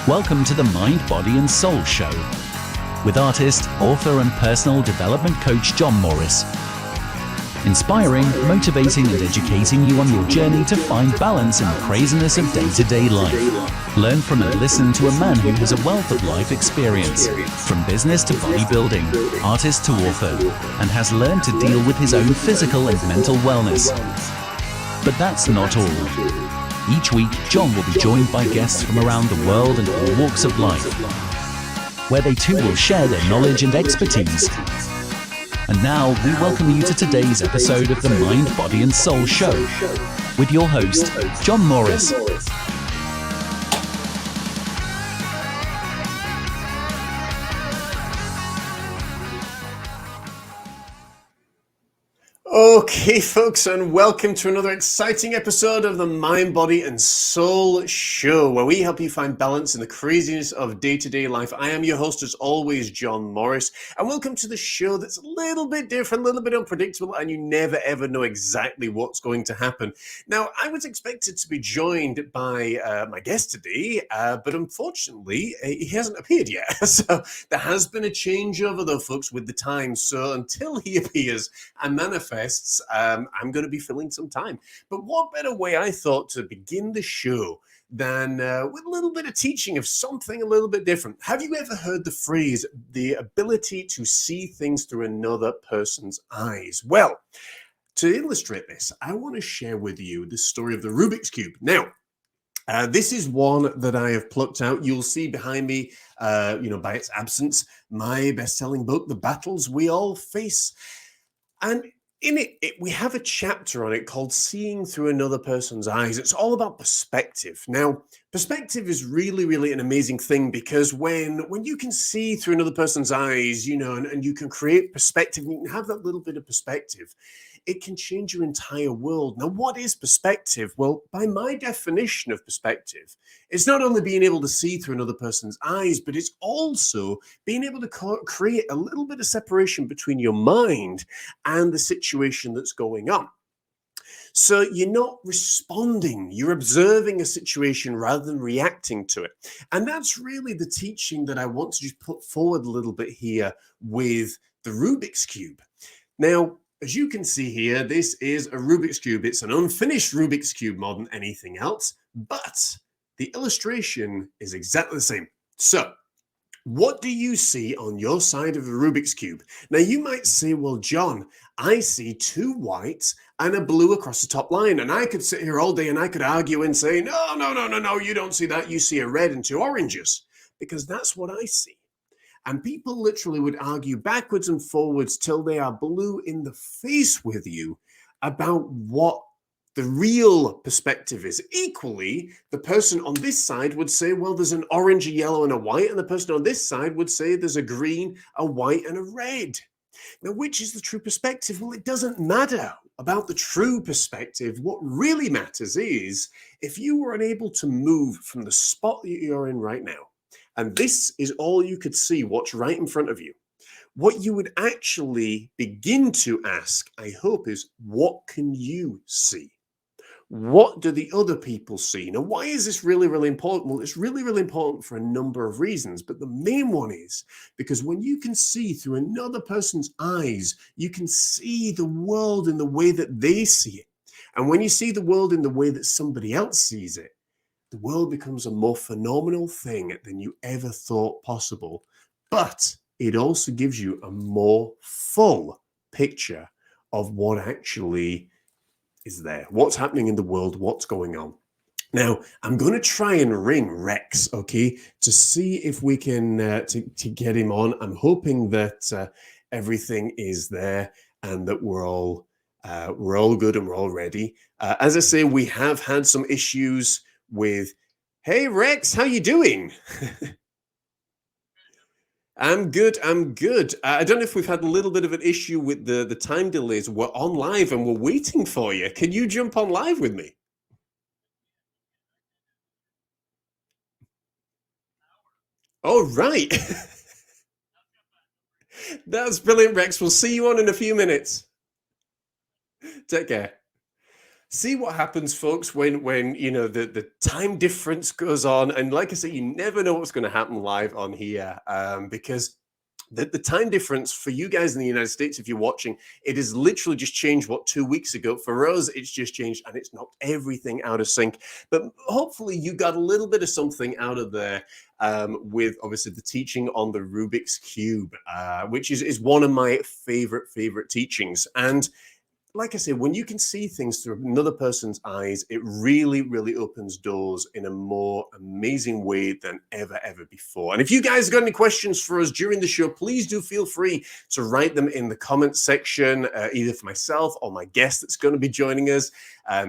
Welcome to the Mind, Body and Soul Show with artist, author and personal development coach John Morris. Inspiring, motivating and educating you on your journey to find balance in the craziness of day-to-day life. Learn from and listen to a man who has a wealth of life experience, from business to bodybuilding, artist to author, and has learned to deal with his own physical and mental wellness. But that's not all. Each week, John will be joined by guests from around the world and all walks of life, where they too will share their knowledge and expertise. And now, we welcome you to today's episode of the Mind, Body and Soul Show with your host, John Morris. Okay, folks, and welcome to another exciting episode of the Mind, Body and Soul Show, where we help you find balance in the craziness of day-to-day life. I am your host, as always, John Morris, and welcome to the show that's a little bit different, a little bit unpredictable, and you never, ever know exactly what's going to happen. Now, I was expected to be joined by my guest today, but unfortunately, he hasn't appeared yet. So there has been a changeover, though, folks, with the times. So until he appears and manifests, I'm going to be filling some time. But what better way, I thought, to begin the show than with a little bit of teaching of something a little bit different. Have you ever heard the phrase, the ability to see things through another person's eyes? Well, to illustrate this, I want to share with you the story of the Rubik's Cube. Now, this is one that I have plucked out. You'll see behind me, by its absence, my best-selling book, The Battles We All Face. And in it, we have a chapter on it called Seeing Through Another Person's Eyes. It's all about perspective. Now, perspective is really, really an amazing thing, because when you can see through another person's eyes, and you can create perspective, and you can have that little bit of perspective, it can change your entire world. Now, what is perspective? Well, by my definition of perspective, it's not only being able to see through another person's eyes, but it's also being able to create a little bit of separation between your mind and the situation that's going on. So you're not responding, you're observing a situation rather than reacting to it. And that's really the teaching that I want to just put forward a little bit here with the Rubik's Cube. Now, as you can see here, this is a Rubik's Cube. It's an unfinished Rubik's Cube more than anything else, but the illustration is exactly the same. So, what do you see on your side of the Rubik's Cube? Now, you might say, well, John, I see two whites and a blue across the top line. And I could sit here all day and I could argue and say, no, you don't see that. You see a red and two oranges, because that's what I see. And people literally would argue backwards and forwards till they are blue in the face with you about what the real perspective is. Equally, the person on this side would say, well, there's an orange, a yellow, and a white. And the person on this side would say there's a green, a white, and a red. Now, which is the true perspective? Well, it doesn't matter about the true perspective. What really matters is if you were unable to move from the spot that you're in right now, and this is all you could see, what's right in front of you, what you would actually begin to ask, I hope, is what can you see? What do the other people see? Now, why is this really, really important? Well, it's really, really important for a number of reasons. But the main one is because when you can see through another person's eyes, you can see the world in the way that they see it. And when you see the world in the way that somebody else sees it, the world becomes a more phenomenal thing than you ever thought possible. But it also gives you a more full picture of what actually is there, what's happening in the world, what's going on. Now, I'm going to try and ring Rex, okay, to see if we can to get him on. I'm hoping that everything is there and that we're all good and we're all ready. As I say, we have had some issues with, hey Rex, how you doing? I'm good. I don't know if we've had a little bit of an issue with the time delays. We're on live and we're waiting for you. Can you jump on live with me? Oh, right. That's brilliant, Rex. We'll see you on in a few minutes. Take care. See what happens, folks, when the time difference goes on, and like I say, you never know what's going to happen live on here, because the time difference for you guys in the United States, if you're watching, it has literally just changed, 2 weeks ago. For us, it's just changed and it's knocked everything out of sync. But hopefully, you got a little bit of something out of there with obviously the teaching on the Rubik's Cube, which is one of my favorite teachings. And like I say, when you can see things through another person's eyes, it really opens doors in a more amazing way than ever before. And if you guys got any questions for us during the show, please do feel free to write them in the comments section, either for myself or my guest that's going to be joining us.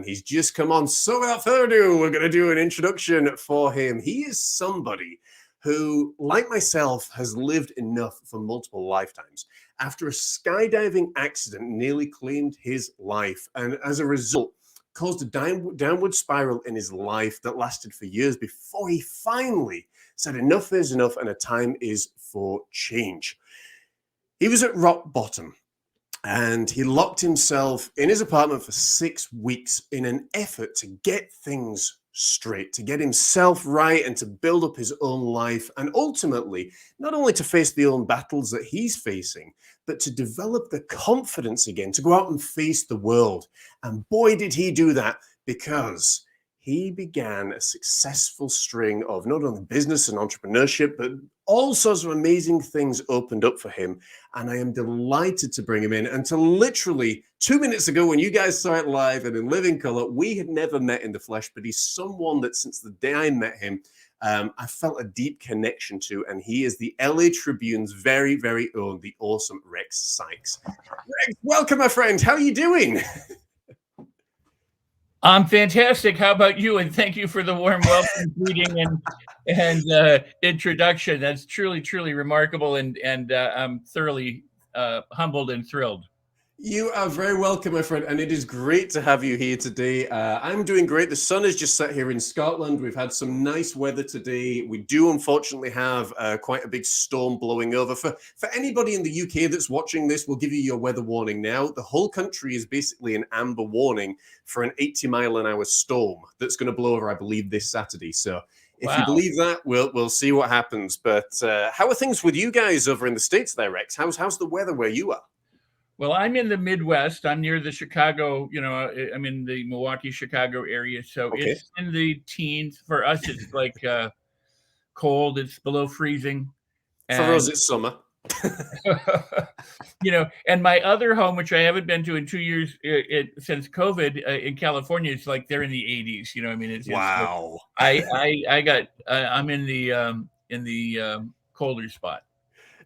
He's just come on. So without further ado, we're going to do an introduction for him. He is somebody who, like myself, has lived enough for multiple lifetimes. After a skydiving accident nearly claimed his life, and as a result, caused a downward spiral in his life that lasted for years before he finally said enough is enough and a time is for change. He was at rock bottom and he locked himself in his apartment for 6 weeks in an effort to get things straight, to get himself right and to build up his own life, and ultimately not only to face the own battles that he's facing, but to develop the confidence again to go out and face the world. And boy, did he do that, because he began a successful string of not only business and entrepreneurship, but all sorts of amazing things opened up for him. And I am delighted to bring him in. And to literally 2 minutes ago, when you guys saw it live and in living color, we had never met in the flesh, but he's someone that since the day I met him, I felt a deep connection to. And he is the LA Tribune's very own, the awesome Rex Sikes. Rex, welcome, my friend. How are you doing? I'm fantastic. How about you? And thank you for the warm welcome, greeting, and introduction. That's truly remarkable, and I'm thoroughly humbled and thrilled. You are very welcome, my friend, and it is great to have you here today. I'm doing great. The sun is just set here in Scotland. We've had some nice weather today. We do unfortunately have quite a big storm blowing over. For anybody in the UK that's watching this, we'll give you your weather warning now. The whole country is basically an amber warning for an 80-mile-an-hour storm that's going to blow over, I believe, this Saturday. So if you believe that, we'll see what happens. But how are things with you guys over in the States there, Rex? How's the weather where you are? Well, I'm in the Midwest. I'm near the Chicago, I'm in the Milwaukee, Chicago area. So It's in the teens. For us, it's like cold. It's below freezing. For us, it's summer. And my other home, which I haven't been to in 2 years since COVID in California, it's like they're in the 80s. It's wow. I'm in the colder spot.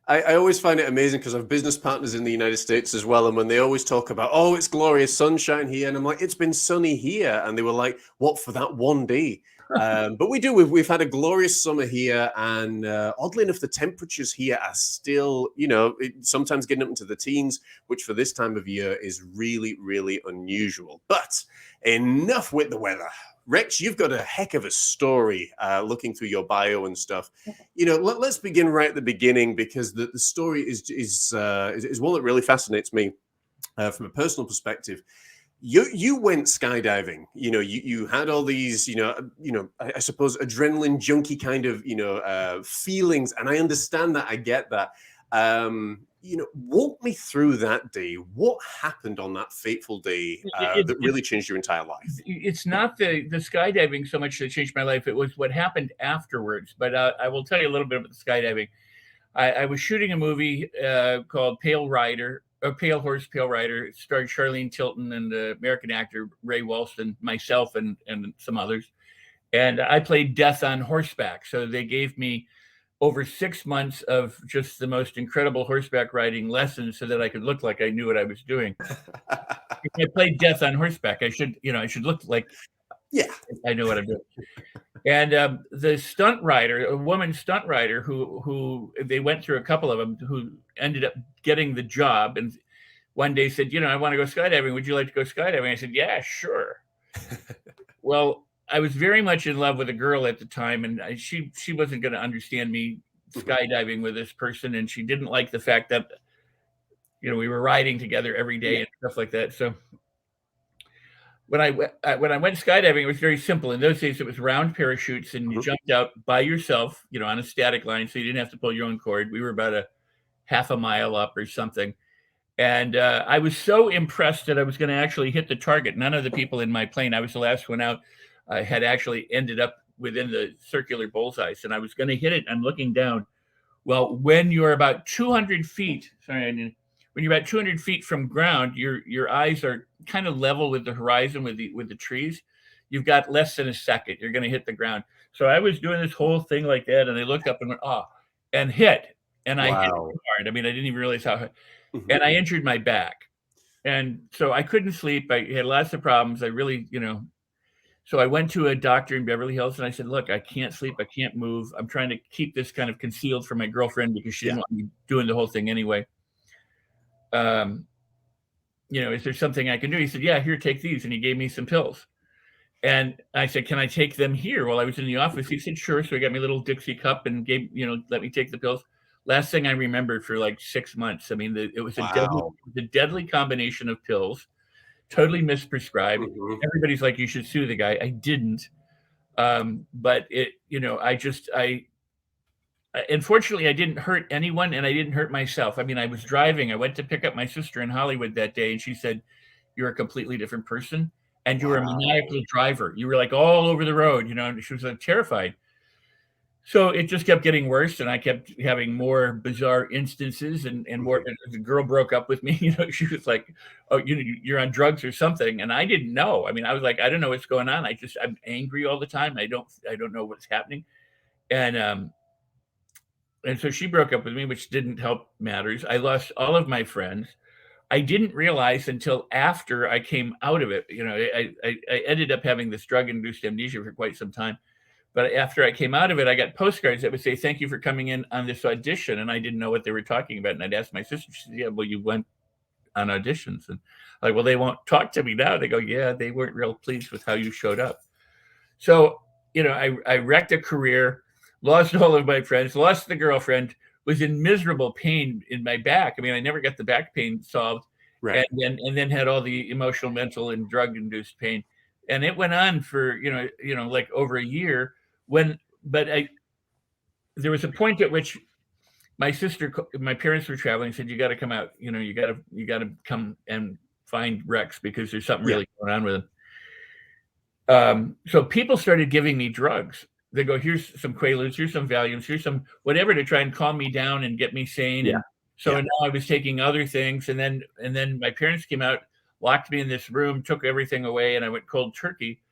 I always find it amazing because I have business partners in the United States as well. And when they always talk about, oh, it's glorious sunshine here. And I'm like, it's been sunny here. And they were like, what, for that one day? But we've had a glorious summer here. And oddly enough, the temperatures here are still, sometimes getting up into the teens, which for this time of year is really unusual. But enough with the weather. Rex, you've got a heck of a story looking through your bio and stuff. Let's begin right at the beginning, because the story is one that really fascinates me from a personal perspective. You went skydiving. You had all these, I suppose, adrenaline junkie kind of, feelings, and I understand that. I get that. Walk me through that day. What happened on that fateful day that really changed your entire life? It's not the skydiving so much that changed my life. It was what happened afterwards. But I will tell you a little bit about the skydiving. I was shooting a movie called Pale Horse, Pale Rider. It starred Charlene Tilton and the American actor Ray Walston, myself, and some others. And I played death on horseback. So they gave me over 6 months of just the most incredible horseback riding lessons so that I could look like I knew what I was doing. If I played death on horseback, I should look like I know what I'm doing. And the stunt rider, a woman stunt rider who they went through a couple of them, who ended up getting the job, and one day said, I want to go skydiving. Would you like to go skydiving? I said, yeah, sure. Well, I was very much in love with a girl at the time, and she wasn't going to understand me skydiving with this person, and she didn't like the fact that we were riding together every day and stuff like that. So when I went skydiving, it was very simple. In those days, it was round parachutes, and you jumped out by yourself, on a static line, so you didn't have to pull your own cord. We were about a half a mile up or something. And I was so impressed that I was going to actually hit the target. None of the people in my plane, I was the last one out, had actually ended up within the circular bullseye. And I was going to hit it. I'm looking down. Well, when you're about 200 feet, when you're about 200 feet from ground, your eyes are kind of level with the horizon, with the trees. You've got less than a second. You're going to hit the ground. So I was doing this whole thing like that, and I looked up and went, and hit. And I hit hard. I mean, I didn't even realize how. And I injured my back. And so I couldn't sleep. I had lots of problems. I really, so I went to a doctor in Beverly Hills, and I said, look, I can't sleep. I can't move. I'm trying to keep this kind of concealed from my girlfriend because she didn't want me doing the whole thing anyway. Is there something I can do? He said, yeah, here, take these. And he gave me some pills. And I said, can I take them here while I was in the office? He said, sure. So he got me a little Dixie cup and let me take the pills. Last thing I remembered for like 6 months. I mean, it was a deadly combination of pills, totally misprescribed. Everybody's like, you should sue the guy. I didn't. But unfortunately, I didn't hurt anyone, and I didn't hurt myself. I mean, I was driving. I went to pick up my sister in Hollywood that day, and she said, you're a completely different person, and you're a maniacal driver. You were like all over the road, and she was like, terrified. So it just kept getting worse, and I kept having more bizarre instances, and more. The girl broke up with me. She was like, "Oh, you're on drugs or something," and I didn't know. I mean, I was like, "I don't know what's going on. I'm angry all the time. I don't know what's happening," and so she broke up with me, which didn't help matters. I lost all of my friends. I didn't realize until after I came out of it. I ended up having this drug-induced amnesia for quite some time. But after I came out of it, I got postcards that would say, thank you for coming in on this audition. And I didn't know what they were talking about. And I'd ask my sister, she said, yeah, well, you went on auditions. And I'm like, well, they won't talk to me now. They go, yeah, they weren't real pleased with how you showed up. So, I wrecked a career, lost all of my friends, lost the girlfriend, was in miserable pain in my back. I mean, I never got the back pain solved. Right. And then had all the emotional, mental, and drug-induced pain. And it went on for, like over a year. There was a point at which my parents were traveling, said, you got to come out, you got to come and find Rex because there's something really going on with him. So people started giving me drugs. They go, here's some Quaaludes, here's some Valiums, here's some whatever to try and calm me down and get me sane. Yeah. And so now I was taking other things. And then my parents came out, locked me in this room, took everything away, and I went cold turkey.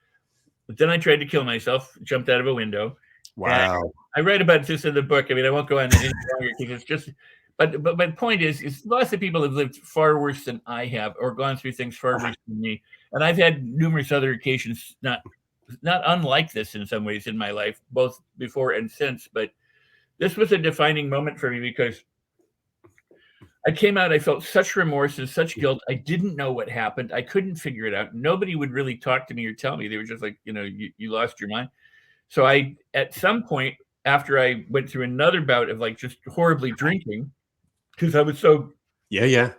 But then I tried to kill myself, jumped out of a window. Wow. And I write about this in the book. I mean, I won't go on any longer because it's just, but my point is lots of people have lived far worse than I have or gone through things far worse than me. And I've had numerous other occasions, not unlike this in some ways in my life, both before and since. But this was a defining moment for me because I came out, I felt such remorse and such guilt. I didn't know what happened. I couldn't figure it out. Nobody would really talk to me or tell me. They were just like, you lost your mind. So at some point, after I went through another bout of like just horribly drinking, because I was so I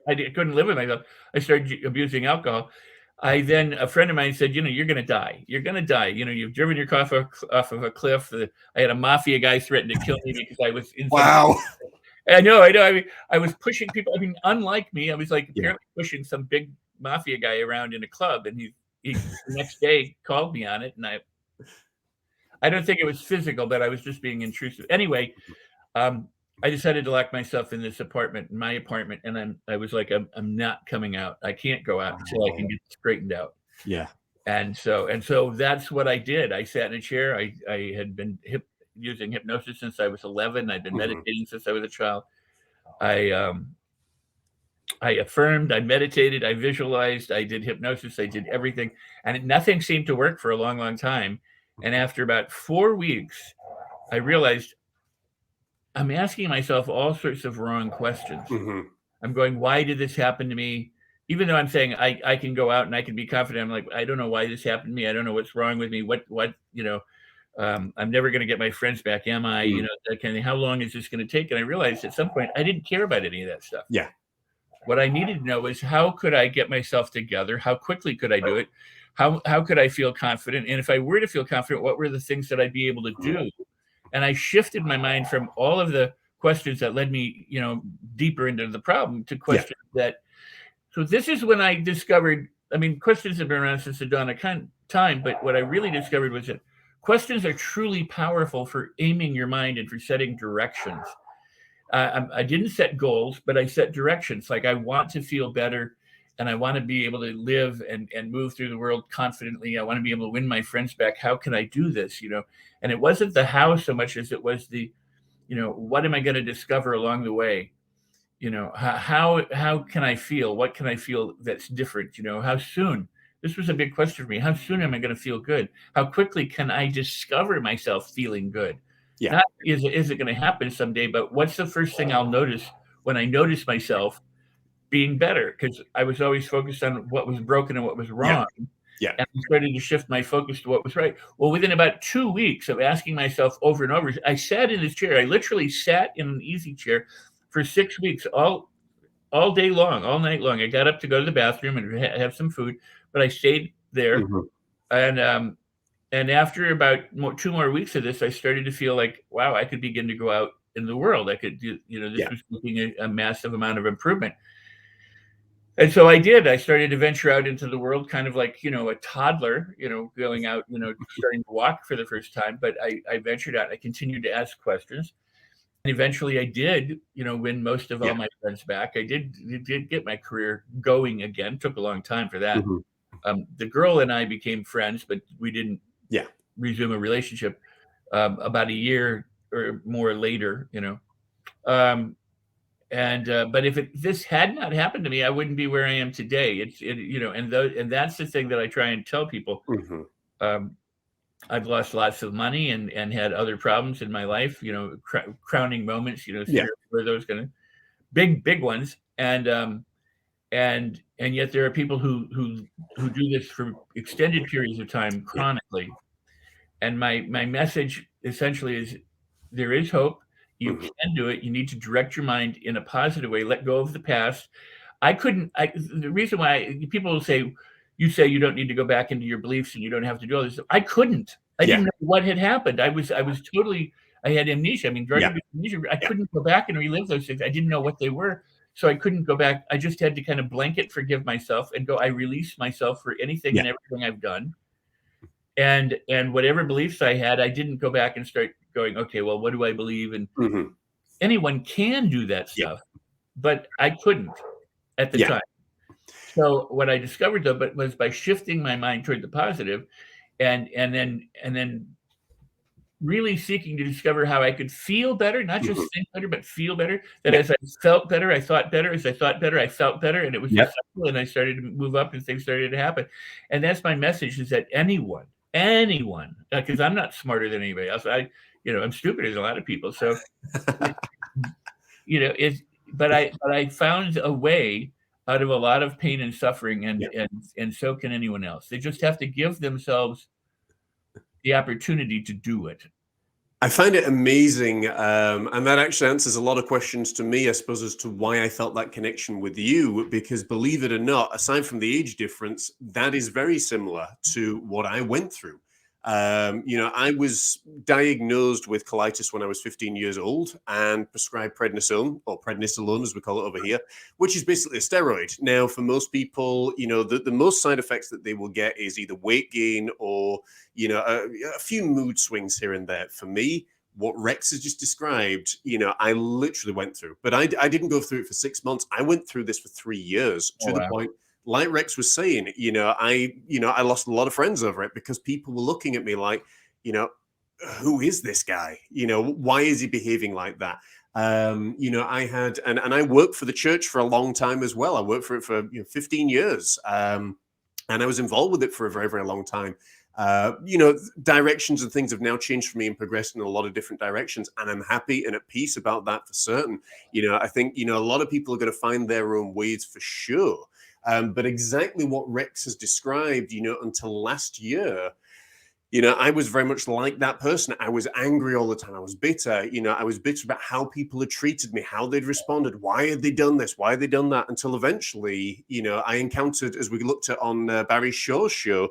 couldn't live with myself. I started abusing alcohol. A friend of mine said, you're going to die. You're going to die. You've driven your car off of a cliff. I had a mafia guy threaten to kill me because I was in. Wow. I know. I mean, I was pushing people. I mean, unlike me, I was like apparently pushing some big mafia guy around in a club, and he the next day called me on it, and I don't think it was physical, but I was just being intrusive. Anyway, I decided to lock myself in this apartment, in my apartment, and I was like, I'm not coming out. I can't go out until I can get straightened out. Yeah. And so that's what I did. I sat in a chair. I had been using hypnosis since I was 11. I'd been meditating since I was a child. I affirmed, I meditated, I visualized, I did hypnosis, I did everything, and nothing seemed to work for a long, long time. And after about 4 weeks, I realized I'm asking myself all sorts of wrong questions. I'm going, why did this happen to me? Even though I'm saying I can go out and I can be confident, I'm like, I don't know why this happened to me. I don't know what's wrong with me. I'm never going to get my friends back. Am I, that kind of thing. How long is this going to take? And I realized at some point I didn't care about any of that stuff. Yeah. What I needed to know was, how could I get myself together? How quickly could I do it? How could I feel confident? And if I were to feel confident, what were the things that I'd be able to do? And I shifted my mind from all of the questions that led me, deeper into the problem to questions that. So this is when I discovered. I mean, questions have been around since the dawn of time, but what I really discovered was that questions are truly powerful for aiming your mind and for setting directions. I didn't set goals, but I set directions. Like, I want to feel better, and I want to be able to live and move through the world confidently. I want to be able to win my friends back. How can I do this? And it wasn't the how so much as it was the, what am I going to discover along the way? How can I feel? What can I feel that's different? How soon? This was a big question for me. How soon am I going to feel good? How quickly can I discover myself feeling good? Yeah. Not is it going to happen someday, but what's the first thing I'll notice when I notice myself being better? Because I was always focused on what was broken and what was wrong. Yeah. And I started to shift my focus to what was right. Well, within about 2 weeks of asking myself over and over, I sat in this chair. I literally sat in an easy chair for 6 weeks, all day long, all night long. I got up to go to the bathroom and have some food, but I stayed there. And after about 2 more weeks of this, I started to feel like, wow, I could begin to go out in the world. I could do, this was looking a massive amount of improvement. And so I did. I started to venture out into the world, kind of like, a toddler, going out, starting to walk for the first time. But I ventured out. I continued to ask questions. And eventually I did, win most of all my friends back. I did get my career going again. Took a long time for that. The girl and I became friends, but we didn't resume a relationship about a year or more later, but if this had not happened to me, I wouldn't be where I am today. And that's the thing that I try and tell people. I've lost lots of money and had other problems in my life, crowning moments, where those kind of big ones. And yet there are people who do this for extended periods of time chronically. And my message essentially is, there is hope. You can do it. You need to direct your mind in a positive way. Let go of the past. The reason why people will say, you say you don't need to go back into your beliefs and you don't have to do all this. I couldn't. I didn't know what had happened. I had amnesia. I mean, drug-induced amnesia. I couldn't go back and relive those things. I didn't know what they were. So I couldn't go back. I just had to kind of blanket forgive myself and go, I release myself for anything and everything I've done. And whatever beliefs I had, I didn't go back and start going, okay, well, what do I believe? And anyone can do that stuff, but I couldn't at the time. So what I discovered though, was by shifting my mind toward the positive, and then really seeking to discover how I could feel better, not just think better, but feel better. That as I felt better, I thought better. As I thought better, I felt better. And it was just simple, and I started to move up and things started to happen. And that's my message, is that anyone, because I'm not smarter than anybody else. I'm stupid as a lot of people. So, but I found a way out of a lot of pain and suffering, and so can anyone else. They just have to give themselves the opportunity to do it. I find it amazing, and that actually answers a lot of questions to me, I suppose, as to why I felt that connection with you, because believe it or not, aside from the age difference, that is very similar to what I went through. I was diagnosed with colitis when I was 15 years old and prescribed prednisone, or prednisolone as we call it over here, which is basically a steroid. Now, for most people, the most side effects that they will get is either weight gain or, a few mood swings here and there. For me, what Rex has just described, I literally went through, but I didn't go through it for 6 months. I went through this for 3 years to the point. Like Rex was saying, I lost a lot of friends over it because people were looking at me like, who is this guy? Why is he behaving like that? I had, and I worked for the church for a long time as well. I worked for it for 15 years. And I was involved with it for a very, very long time. Directions and things have now changed for me and progressed in a lot of different directions. And I'm happy and at peace about that for certain. I think, a lot of people are going to find their own ways for sure. But exactly what Rex has described, until last year, I was very much like that person. I was angry all the time. I was bitter. I was bitter about how people had treated me, how they'd responded. Why had they done this? Why had they done that? Until eventually, I encountered, as we looked at on Barry Shaw's show,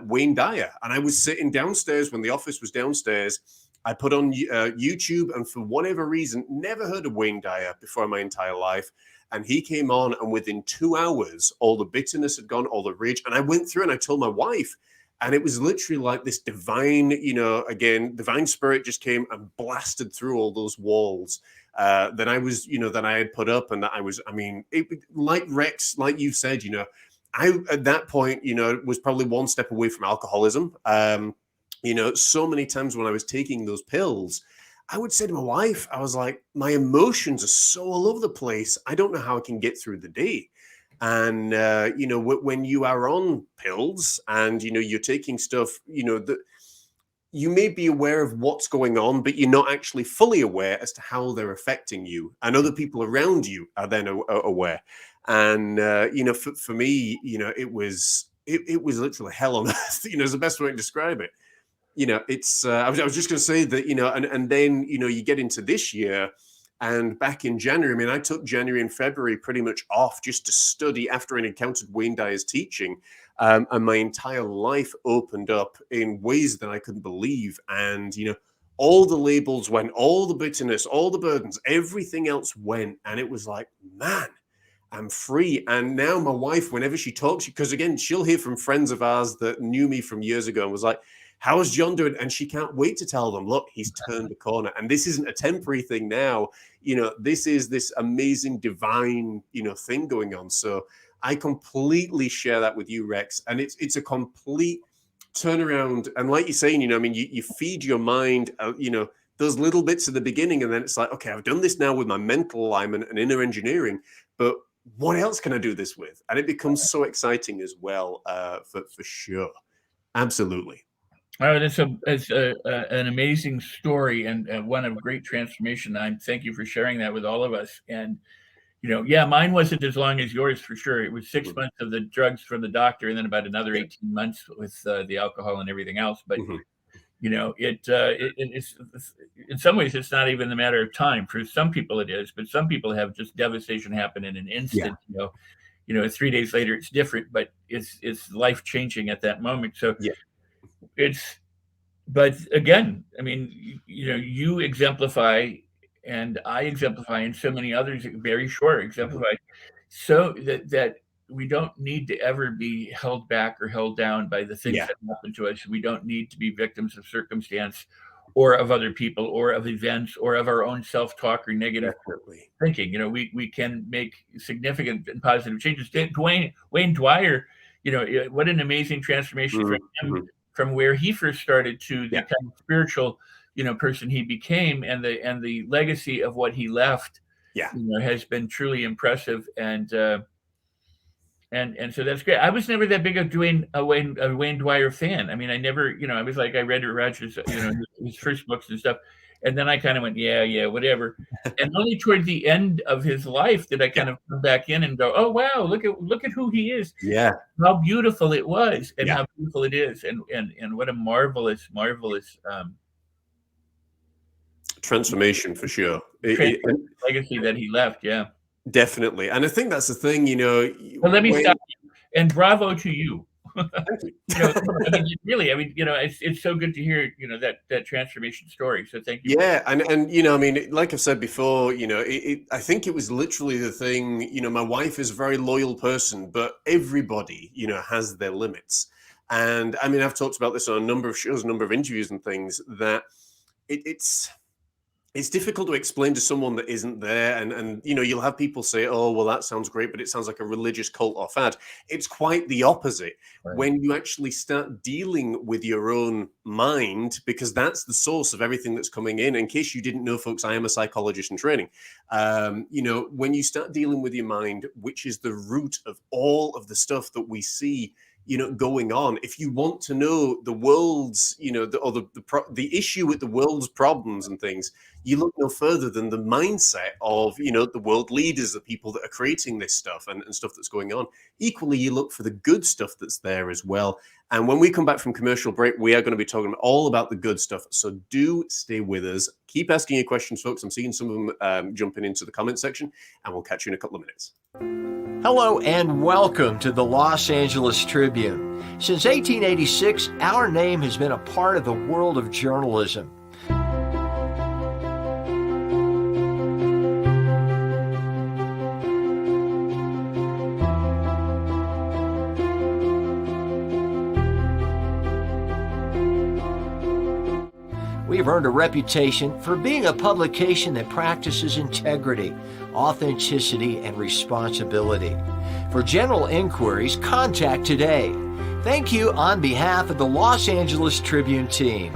Wayne Dyer. And I was sitting downstairs when the office was downstairs. I put on YouTube, and for whatever reason, never heard of Wayne Dyer before in my entire life. And he came on, and within 2 hours, all the bitterness had gone, all the rage. And I went through and I told my wife, and it was literally like this divine, divine spirit just came and blasted through all those walls that I was, that I had put up, and that I was, like Rex, like you said, I, at that point, was probably one step away from alcoholism. So many times when I was taking those pills, I would say to my wife, I was like, my emotions are so all over the place. I don't know how I can get through the day. And, when you are on pills and, you're taking stuff, that you may be aware of what's going on, but you're not actually fully aware as to how they're affecting you. And other people around you are then aware. And, for me, it was literally hell on earth, is the best way to describe it. It's, I was just going to say that, and then, you get into this year. And back in January, I took January and February pretty much off just to study after I encountered Wayne Dyer's teaching. And my entire life opened up in ways that I couldn't believe. And, all the labels went, all the bitterness, all the burdens, everything else went. And it was like, man, I'm free. And now my wife, whenever she talks, because again, she'll hear from friends of ours that knew me from years ago and was like, how is John doing? And she can't wait to tell them, look, he's turned the corner. And this isn't a temporary thing now. This is this amazing divine, thing going on. So I completely share that with you, Rex. And it's a complete turnaround. And like you're saying, you feed your mind, those little bits at the beginning. And then it's like, okay, I've done this now with my mental alignment and inner engineering, but what else can I do this with? And it becomes so exciting as well, for sure. Absolutely. Oh, that's an amazing story and one of great transformation. Thank you for sharing that with all of us. And, mine wasn't as long as yours for sure. It was 6 months of the drugs from the doctor and then about another 18 months with the alcohol and everything else. But, it's in some ways, it's not even a matter of time. For some people it is, but some people have just devastation happen in an instant, 3 days later, it's different, but it's life-changing at that moment. So but again, you exemplify, and I exemplify, and so many others, very short exemplify, so that we don't need to ever be held back or held down by the things that happen to us. We don't need to be victims of circumstance or of other people or of events or of our own self-talk or negative thinking. We can make significant and positive changes. Wayne Dwyer, what an amazing transformation from him, from where he first started to the kind of spiritual, person he became, and the legacy of what he left, has been truly impressive. And so that's great. I was never that big of a Wayne Dwyer fan. I never, I was like, I read Roger's, his first books and stuff. And then I kind of went, yeah, whatever. And only toward the end of his life did I kind of come back in and go, oh, wow, look at who he is. Yeah. How beautiful it was and how beautiful it is. And what a marvelous transformation for sure. Legacy that he left. Yeah. Definitely. And I think that's the thing, Well, let me stop you. And bravo to you. Really, it's so good to hear, that transformation story. So thank you. Yeah. And like I've said before, I think it was literally the thing, my wife is a very loyal person, but everybody, has their limits. And I've talked about this on a number of shows, a number of interviews and things, that it's difficult to explain to someone that isn't there. And you'll have people say, oh, well, that sounds great, but it sounds like a religious cult or fad. It's quite the opposite. Right. When you actually start dealing with your own mind, because that's the source of everything that's coming in. In case you didn't know, folks, I am a psychologist in training. When you start dealing with your mind, which is the root of all of the stuff that we see, going on. If you want to know the world's, the issue with the world's problems and things, you look no further than the mindset of, the world leaders, the people that are creating this stuff and stuff that's going on. Equally, you look for the good stuff that's there as well. And when we come back from commercial break, we are going to be talking all about the good stuff. So do stay with us. Keep asking your questions, folks. I'm seeing some of them jumping into the comment section, and we'll catch you in a couple of minutes. Hello and welcome to the Los Angeles Tribune. Since 1886, our name has been a part of the world of journalism. We've earned a reputation for being a publication that practices integrity, authenticity, and responsibility. For general inquiries, contact today. Thank you on behalf of the Los Angeles Tribune team.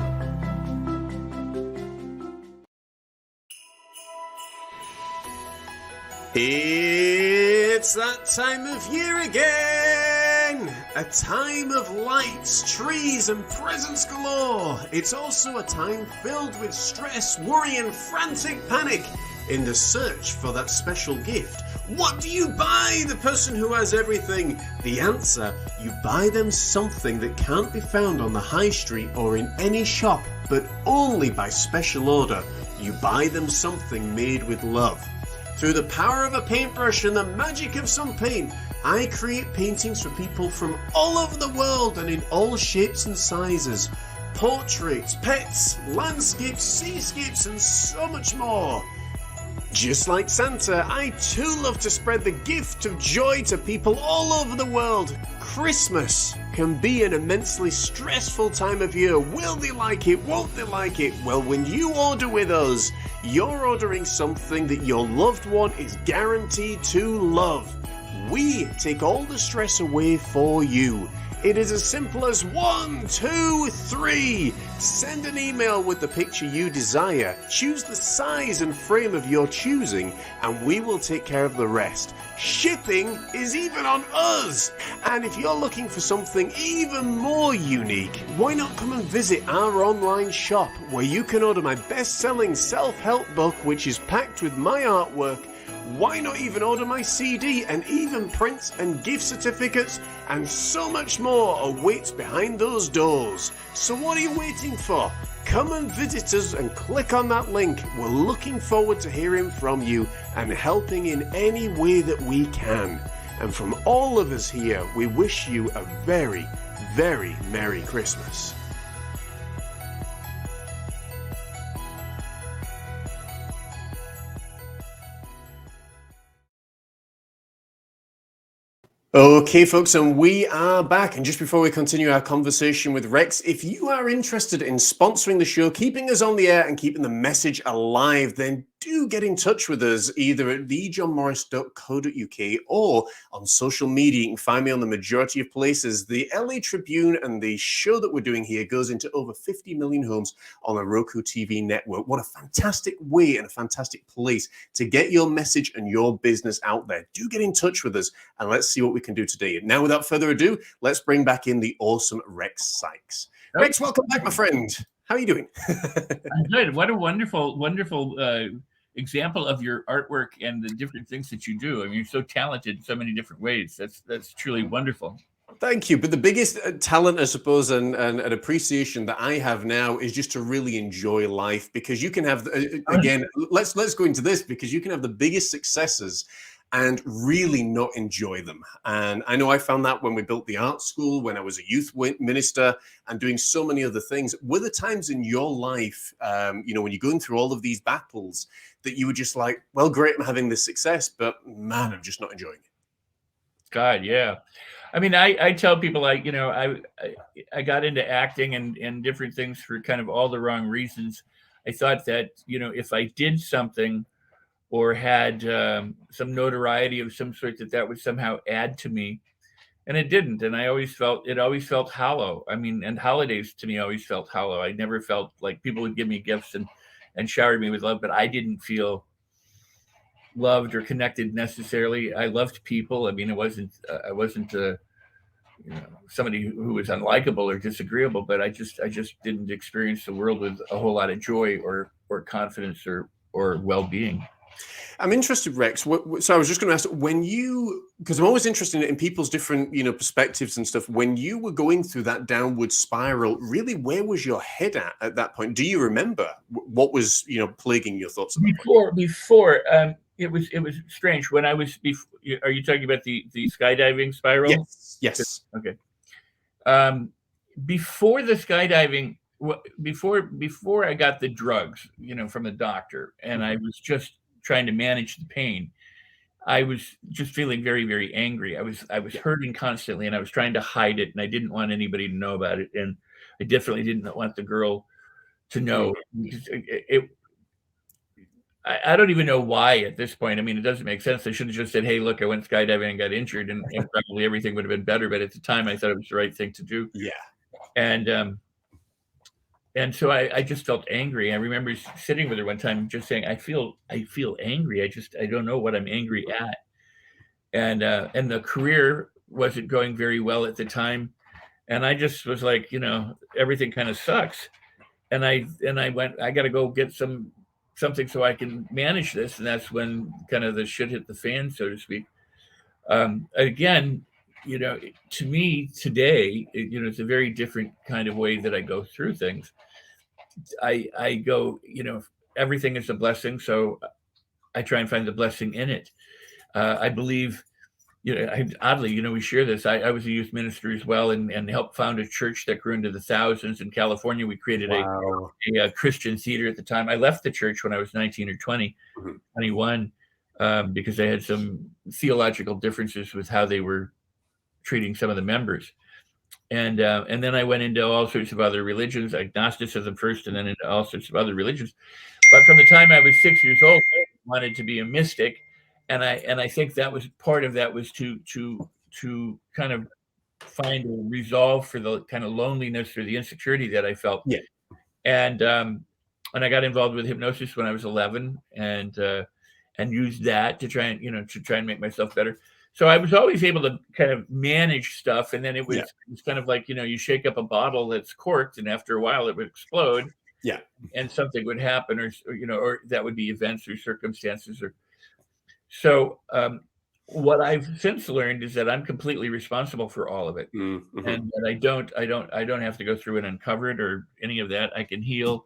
It's that time of year again! A time of lights, trees, and presents galore. It's also a time filled with stress, worry, and frantic panic in the search for that special gift. What do you buy the person who has everything? The answer, you buy them something that can't be found on the high street or in any shop, but only by special order. You buy them something made with love. Through the power of a paintbrush and the magic of some paint, I create paintings for people from all over the world and in all shapes and sizes. Portraits, pets, landscapes, seascapes, and so much more. Just like Santa, I too love to spread the gift of joy to people all over the world. Christmas can be an immensely stressful time of year. Will they like it? Won't they like it? Well, when you order with us, you're ordering something that your loved one is guaranteed to love. We take all the stress away for you. It is as simple as 1, 2, 3. Send an email with the picture you desire. Choose the size and frame of your choosing, and we will take care of the rest. Shipping is even on us. And if you're looking for something even more unique, why not come and visit our online shop where you can order my best-selling self-help book, which is packed with my artwork. Why not even order my CD and even prints and gift certificates and so much more awaits behind those doors. So what are you waiting for? Come and visit us and click on that link. We're looking forward to hearing from you and helping in any way that we can. And from all of us here, we wish you a very, very Merry Christmas. Okay, folks, and we are back. And just before we continue our conversation with Rex, if you are interested in sponsoring the show, keeping us on the air and keeping the message alive, then do get in touch with us either at thejohnmorris.co.uk or on social media. You can find me on the majority of places. The LA Tribune and the show that we're doing here goes into over 50 million homes on the Roku TV network. What a fantastic way and a fantastic place to get your message and your business out there. Do get in touch with us and let's see what we can do today. Now, without further ado, let's bring back in the awesome Rex Sikes. Oh. Rex, welcome back, my friend. How are you doing? I'm good. What a wonderful example of your artwork and the different things that you do. I mean, you're so talented in so many different ways. That's truly wonderful. Thank you. But the biggest talent, I suppose, and an appreciation that I have now is just to really enjoy life, because you can have, again, let's go into this, because you can have the biggest successes and really not enjoy them. And I know I found that when we built the art school, when I was a youth minister and doing so many other things. Were there times in your life, when you're going through all of these battles, that you were just like, well, great, I'm having this success, but man, I'm just not enjoying it? God, yeah. I mean, I tell people, I got into acting and different things for kind of all the wrong reasons. I thought that, if I did something or had some notoriety of some sort, that would somehow add to me. And it didn't. And it always felt hollow. I mean, and holidays to me always felt hollow. I never felt like people would give me gifts and shower me with love, but I didn't feel loved or connected necessarily. I loved people. I mean, I wasn't somebody who was unlikable or disagreeable, but I just didn't experience the world with a whole lot of joy or confidence or well-being. I'm interested, Rex. So I was just going to ask, because I'm always interested in people's different, perspectives and stuff. When you were going through that downward spiral, really, where was your head at that point? Do you remember what was, plaguing your thoughts at that point? Before, it was strange when I was. Are you talking about the skydiving spiral? Yes. Okay. Before the skydiving, before I got the drugs, from the doctor, and I was just trying to manage the pain, I was just feeling very, very angry. I was hurting constantly, and I was trying to hide it, and I didn't want anybody to know about it, and I definitely didn't want the girl to know. Because I don't even know why at this point. I mean, it doesn't make sense. I should have just said, "Hey, look, I went skydiving and got injured," and probably everything would have been better. But at the time, I thought it was the right thing to do. Yeah. And so I just felt angry. I remember sitting with her one time, just saying, "I feel angry. I don't know what I'm angry at." And the career wasn't going very well at the time, and I just was like, everything kind of sucks. And I went, I got to go get something so I can manage this. And that's when kind of the shit hit the fan, so to speak. Again, to me today, it's a very different kind of way that I go through things. I go, everything is a blessing. So I try and find the blessing in it. I believe, oddly, we share this. I was a youth minister as well and helped found a church that grew into the thousands in California. We created a Christian theater at the time. I left the church when I was 19 or 20, 21, because I had some theological differences with how they were treating some of the members. And then I went into all sorts of other religions, agnosticism first, and then into all sorts of other religions. But from the time I was 6 years old, I wanted to be a mystic. And I think that was part of that was to kind of find a resolve for the kind of loneliness or the insecurity that I felt. Yeah. And I got involved with hypnosis when I was 11 and used that to try and make myself better. So I was always able to kind of manage stuff. And then it was kind of like, you shake up a bottle that's corked and after a while it would explode. Yeah. And something would happen or that would be events or circumstances or. So what I've since learned is that I'm completely responsible for all of it, and that I don't have to go through and uncover it or any of that. I can heal,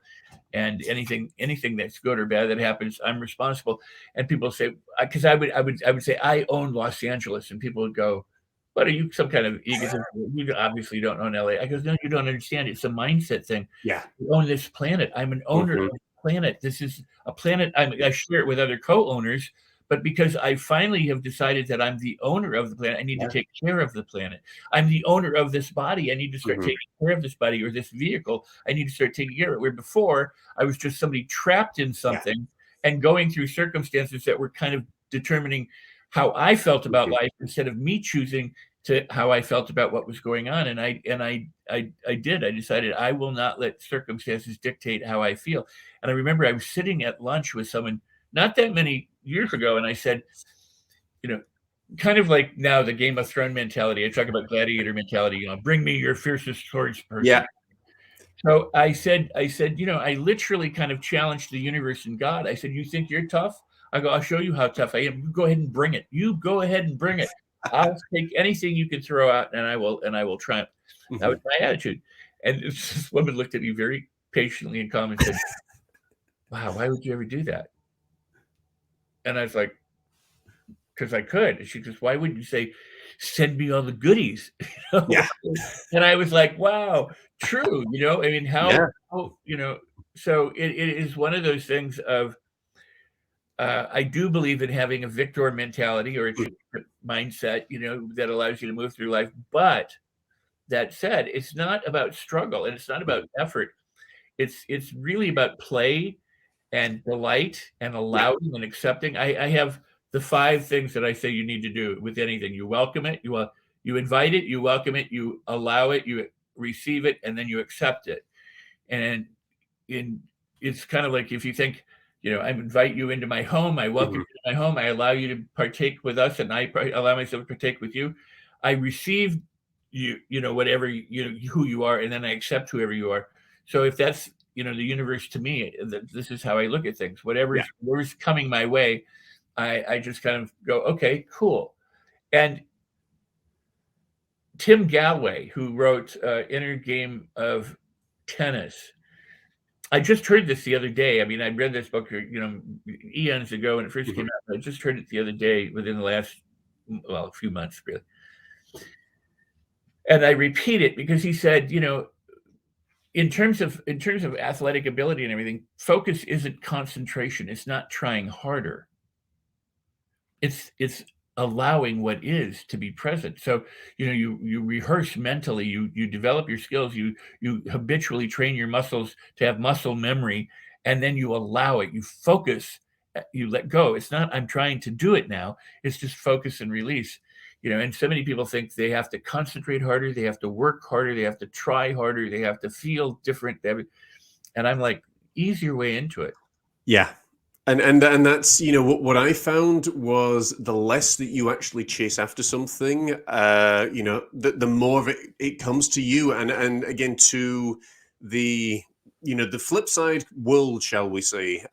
and anything that's good or bad that happens, I'm responsible. And people say, because I would say I own Los Angeles, and people would go, "What are you, some kind of egotist? You obviously don't own LA." I go, "No, you don't understand. It's a mindset thing. Yeah, you own this planet. I'm an owner of the planet. This is a planet. I share it with other co-owners." But because I finally have decided that I'm the owner of the planet, I need to take care of the planet. I'm the owner of this body. I need to start taking care of this body or this vehicle. I need to start taking care of it. Where before, I was just somebody trapped in something and going through circumstances that were kind of determining how I felt about life instead of me choosing to how I felt about what was going on. And I did. I decided I will not let circumstances dictate how I feel. And I remember I was sitting at lunch with someone not that many years ago, and I said, kind of like now the Game of Thrones mentality. I talk about gladiator mentality. Bring me your fiercest swords person. Yeah. So I said, I literally kind of challenged the universe and God. I said, "You think you're tough? I go, I'll show you how tough I am. You go ahead and bring it. You go ahead and bring it. I'll take anything you can throw out, and I will triumph." That was my attitude. And this woman looked at me very patiently and calm and said, "Wow, why would you ever do that?" And I was like, "Because I could." And she goes, "Why wouldn't you say, send me all the goodies?" Yeah. And I was like, wow, true. I mean, how so it is one of those things of, I do believe in having a victor mentality or a mindset, that allows you to move through life. But that said, it's not about struggle and it's not about effort. It's really about play and delight and allowing and accepting. I have the 5 things that I say you need to do with anything. You welcome it, you invite it, you welcome it, you allow it, you receive it, and then you accept it. And it's kind of like if you think, I invite you into my home, I welcome you to my home, I allow you to partake with us, and I allow myself to partake with you. I receive you know, whatever who you are, and then I accept whoever you are. So if that's, the universe to me, this is how I look at things. Whatever's coming my way, I just kind of go, okay, cool. And Tim Gallwey, who wrote Inner Game of Tennis, I just heard this the other day. I mean, I read this book, eons ago when it first came out. I just heard it the other day within the last, a few months, really. And I repeat it because he said, in terms of athletic ability and everything, focus isn't concentration. It's not trying harder. It's allowing what is to be present. So, you rehearse mentally, you develop your skills, you habitually train your muscles to have muscle memory, and then you allow it. You focus, you let go. It's not I'm trying to do it now. It's just focus and release. And so many people think they have to concentrate harder, they have to work harder, they have to try harder, they have to feel different. And I'm like, easier way into it. Yeah. And that's, what I found was the less that you actually chase after something, the more of it comes to you. And again, to the, the flip side world, shall we say,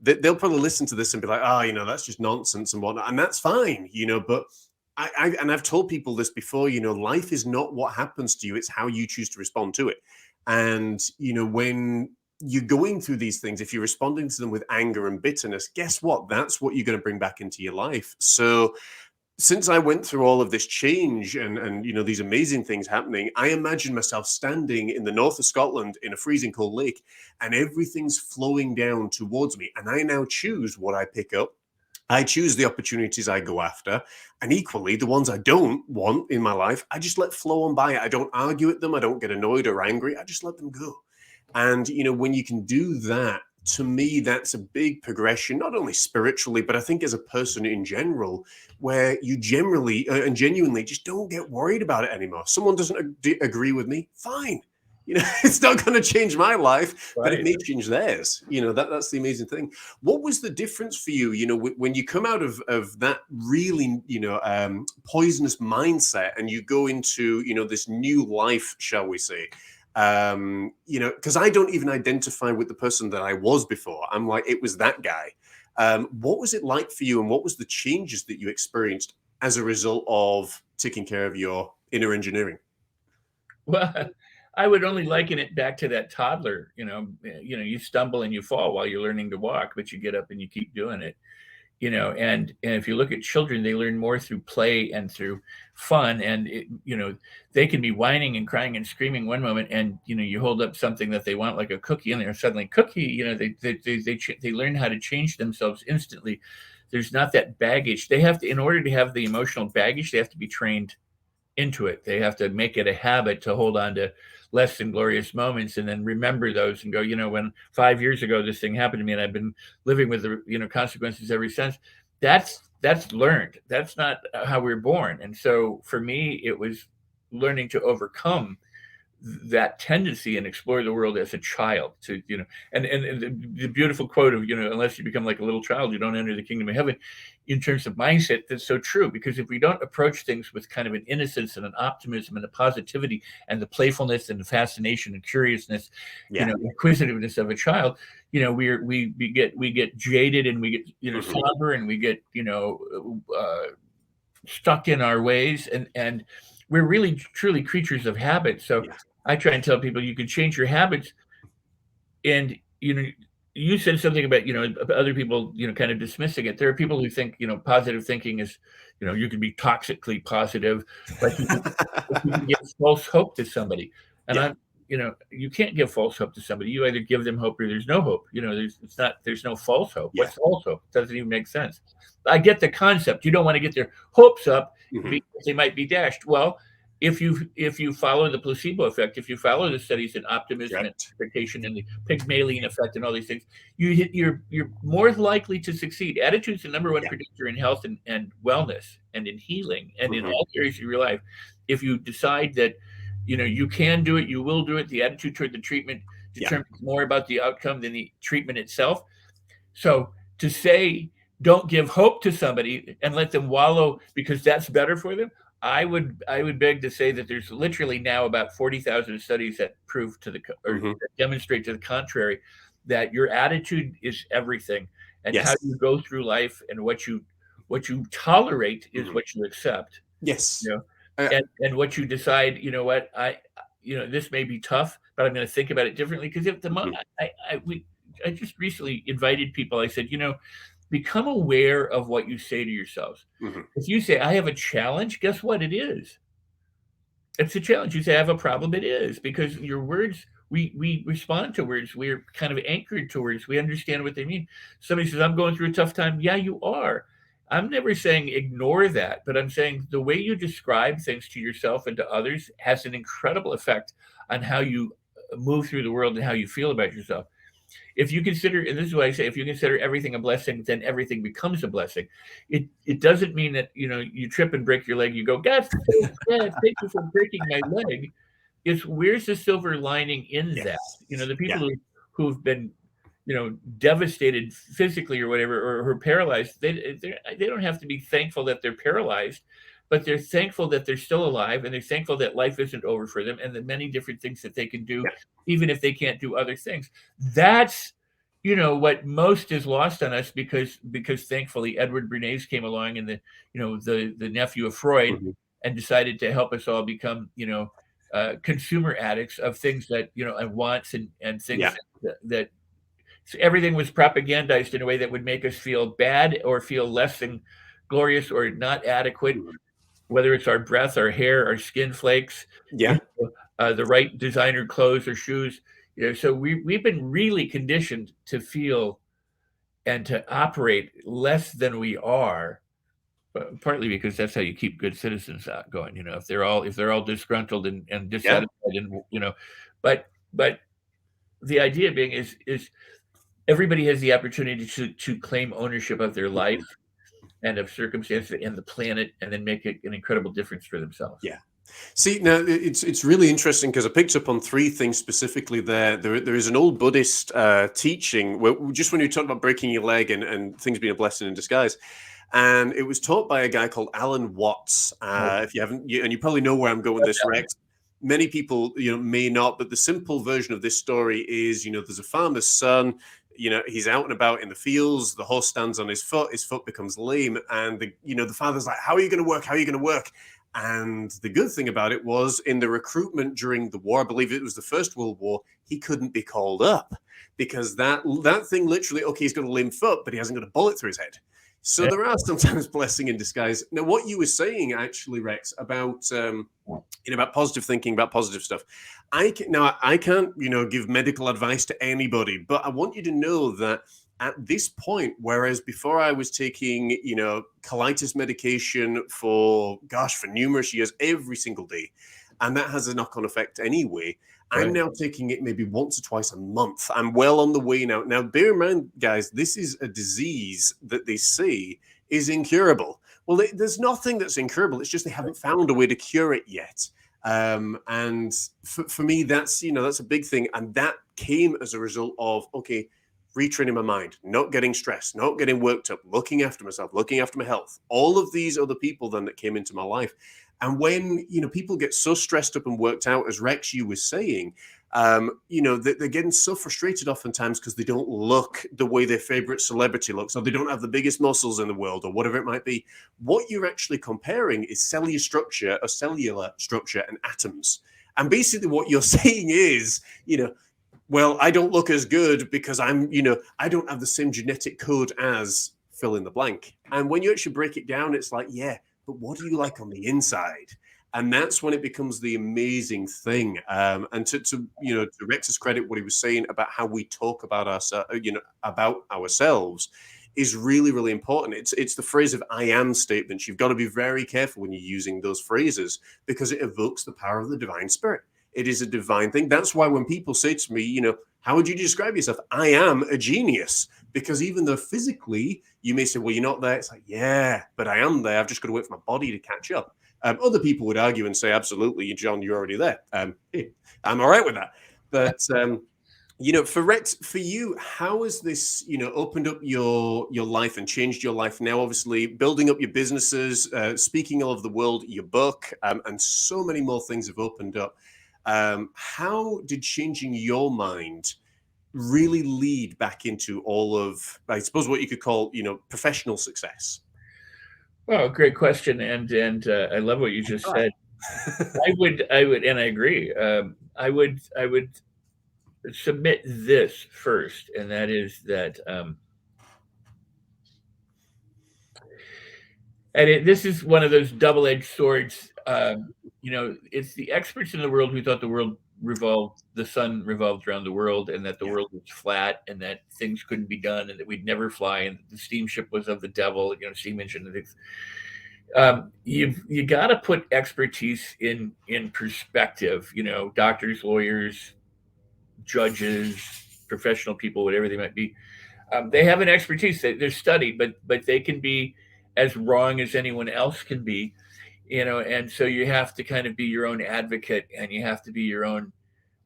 they'll probably listen to this and be like, that's just nonsense and whatnot. And that's fine, but I've told people this before, life is not what happens to you. It's how you choose to respond to it. And, when you're going through these things, if you're responding to them with anger and bitterness, guess what? That's what you're going to bring back into your life. So since I went through all of this change and these amazing things happening, I imagine myself standing in the north of Scotland in a freezing cold lake, and everything's flowing down towards me. And I now choose what I pick up. I choose the opportunities I go after, and equally the ones I don't want in my life, I just let flow on by. I don't argue at them. I don't get annoyed or angry. I just let them go. And, when you can do that, to me, that's a big progression, not only spiritually, but I think as a person in general, where you generally and genuinely just don't get worried about it anymore. Someone doesn't agree with me, fine. It's not going to change my life, right, but it may change theirs. That's the amazing thing. What was the difference for you, when you come out of that really, poisonous mindset and you go into, this new life, shall we say? Because I don't even identify with the person that I was before. I'm like, it was that guy. What was it like for you, and what was the changes that you experienced as a result of taking care of your inner engineering? Well, I would only liken it back to that toddler. You stumble and you fall while you're learning to walk, but you get up and you keep doing it. And if you look at children, they learn more through play and through fun. And, they can be whining and crying and screaming one moment, and, you hold up something that they want, like a cookie, and they're suddenly cookie, they learn how to change themselves instantly. There's not that baggage. They have to, in order to have the emotional baggage, they have to be trained into it. They have to make it a habit to hold on to less than glorious moments and then remember those and go, when 5 years ago this thing happened to me and I've been living with the consequences ever since. That's learned. That's not how we're born. And so for me, it was learning to overcome that tendency and explore the world as a child, to and the beautiful quote of unless you become like a little child, you don't enter the kingdom of heaven. In terms of mindset, that's so true, because if we don't approach things with kind of an innocence and an optimism and a positivity and the playfulness and the fascination and curiousness, inquisitiveness of a child, we get jaded and we get somber and we get stuck in our ways, and we're really truly creatures of habit. So I try and tell people you can change your habits. And, you said something about, other people, kind of dismissing it. There are people who think, positive thinking is, you can be toxically positive, but you can give false hope to somebody. And you can't give false hope to somebody. You either give them hope or there's no hope. There's no false hope. What's false hope? It doesn't even make sense. I get the concept. You don't want to get their hopes up because they might be dashed. Well, if you follow the placebo effect, if you follow the studies in optimism and expectation and the Pygmalion effect and all these things, you're more likely to succeed. Attitude's the number one predictor in health and wellness and in healing and in all areas of your life. If you decide that you can do it, you will do it. The attitude toward the treatment determines more about the outcome than the treatment itself. So to say don't give hope to somebody and let them wallow because that's better for them, I would beg to say that there's literally now about 40,000 studies that prove to the or Hmm. that demonstrate to the contrary that your attitude is everything, and how Yes. you go through life and what you tolerate is Hmm. what you accept. Yes. You know, Uh, and what you decide, what this may be tough, but I'm going to think about it differently. Because if the mo- mhm, I just recently invited people. I said, become aware of what you say to yourselves. mhm. If you say, I have a challenge, guess what it is? It's a challenge. You say, I have a problem, it is, because your words, we respond to words. We're kind of anchored to words. We understand what they mean. Somebody says, I'm going through a tough time. Yeah, you are. I'm never saying ignore that, but I'm saying the way you describe things to yourself and to others has an incredible effect on how you move through the world and how you feel about yourself. If you consider, and this is what I say, if you consider everything a blessing, then everything becomes a blessing. It doesn't mean that you trip and break your leg. You go, God, thank you for breaking my leg. It's where's the silver lining in that? Yes. The people Yeah. who've been devastated physically or whatever, or who are paralyzed, they don't have to be thankful that they're paralyzed, but they're thankful that they're still alive, and they're thankful that life isn't over for them, and the many different things that they can do, Yeah. even if they can't do other things. That's what most is lost on us, because thankfully Edward Bernays came along, and the nephew of Freud, Mhm. and decided to help us all become consumer addicts of things that and wants, and things Yeah. that so everything was propagandized in a way that would make us feel bad or feel less than glorious or not adequate, Mhm. whether it's our breath, our hair, our skin flakes, Yeah. the right designer clothes or shoes. So we've been really conditioned to feel and to operate less than we are, but partly because that's how you keep good citizens out going. If they're all disgruntled and Yeah. dissatisfied, and but the idea being is everybody has the opportunity to claim ownership of their Mhm. life and of circumstances and the planet, and then make an incredible difference for themselves. Yeah. See, now it's really interesting because I picked up on three things specifically there. There is an old Buddhist teaching where, just when you talked about breaking your leg and things being a blessing in disguise, and it was taught by a guy called Alan Watts. If you haven't, and you probably know where I'm going with this, Rex. Many people, may not, but the simple version of this story is, there's a farmer's son. He's out and about in the fields. The horse stands on his foot becomes lame, and the father's like, "How are you going to work? How are you going to work?" And the good thing about it was, in the recruitment during the war, I believe it was the First World War, he couldn't be called up because that thing literally, okay, he's got a lame foot, but he hasn't got a bullet through his head. So Yeah. there are sometimes blessing in disguise. Now, what you were saying actually, Rex, about positive thinking, about positive stuff, I can't give medical advice to anybody, but I want you to know that at this point, whereas before I was taking colitis medication for numerous years every single day, and that has a knock-on effect anyway. I'm Right. now taking it maybe once or twice a month. I'm well on the way now. Now, bear in mind, guys, this is a disease that they say is incurable. Well, there's nothing that's incurable. It's just they haven't found a way to cure it yet. And for me, that's a big thing, and that came as a result of retraining my mind, not getting stressed, not getting worked up, looking after myself, looking after my health. All of these other people then that came into my life. And when people get so stressed up and worked out, as Rex you was saying, they're getting so frustrated oftentimes because they don't look the way their favorite celebrity looks, or they don't have the biggest muscles in the world, or whatever it might be. What you're actually comparing is cellular structure and atoms. And basically what you're saying is, well, I don't look as good because I don't have the same genetic code as fill in the blank. And when you actually break it down, it's like, yeah, but what do you like on the inside? And that's when it becomes the amazing thing. And to Rex's credit, what he was saying about how we talk about about ourselves is really, really important. It's the phrase of "I am" statements. You've got to be very careful when you're using those phrases because it evokes the power of the divine spirit. It is a divine thing. That's why when people say to me, how would you describe yourself? I am a genius. Because even though physically you may say, well, you're not there. It's like, yeah, but I am there. I've just got to wait for my body to catch up. Other people would argue and say, absolutely, John, you're already there. I'm all right with that. But For you, how has this, opened up your life and changed your life now? Obviously, building up your businesses, speaking all over the world, your book, and so many more things have opened up. How did changing your mind really lead back into all of, I suppose, what you could call, professional success? Well, great question, and I love what you just said. I would, and I agree. I would submit this first, and that is that, this is one of those double-edged swords. It's the experts in the world who thought the sun revolved around the world, and that the world was flat, and that things couldn't be done, and that we'd never fly, and the steamship was of the devil. Steam engine and things. You got to put expertise in perspective. Doctors, lawyers, judges, professional people, whatever they might be. They have an expertise. They're studied, but they can be as wrong as anyone else can be. And so you have to kind of be your own advocate, and you have to be your own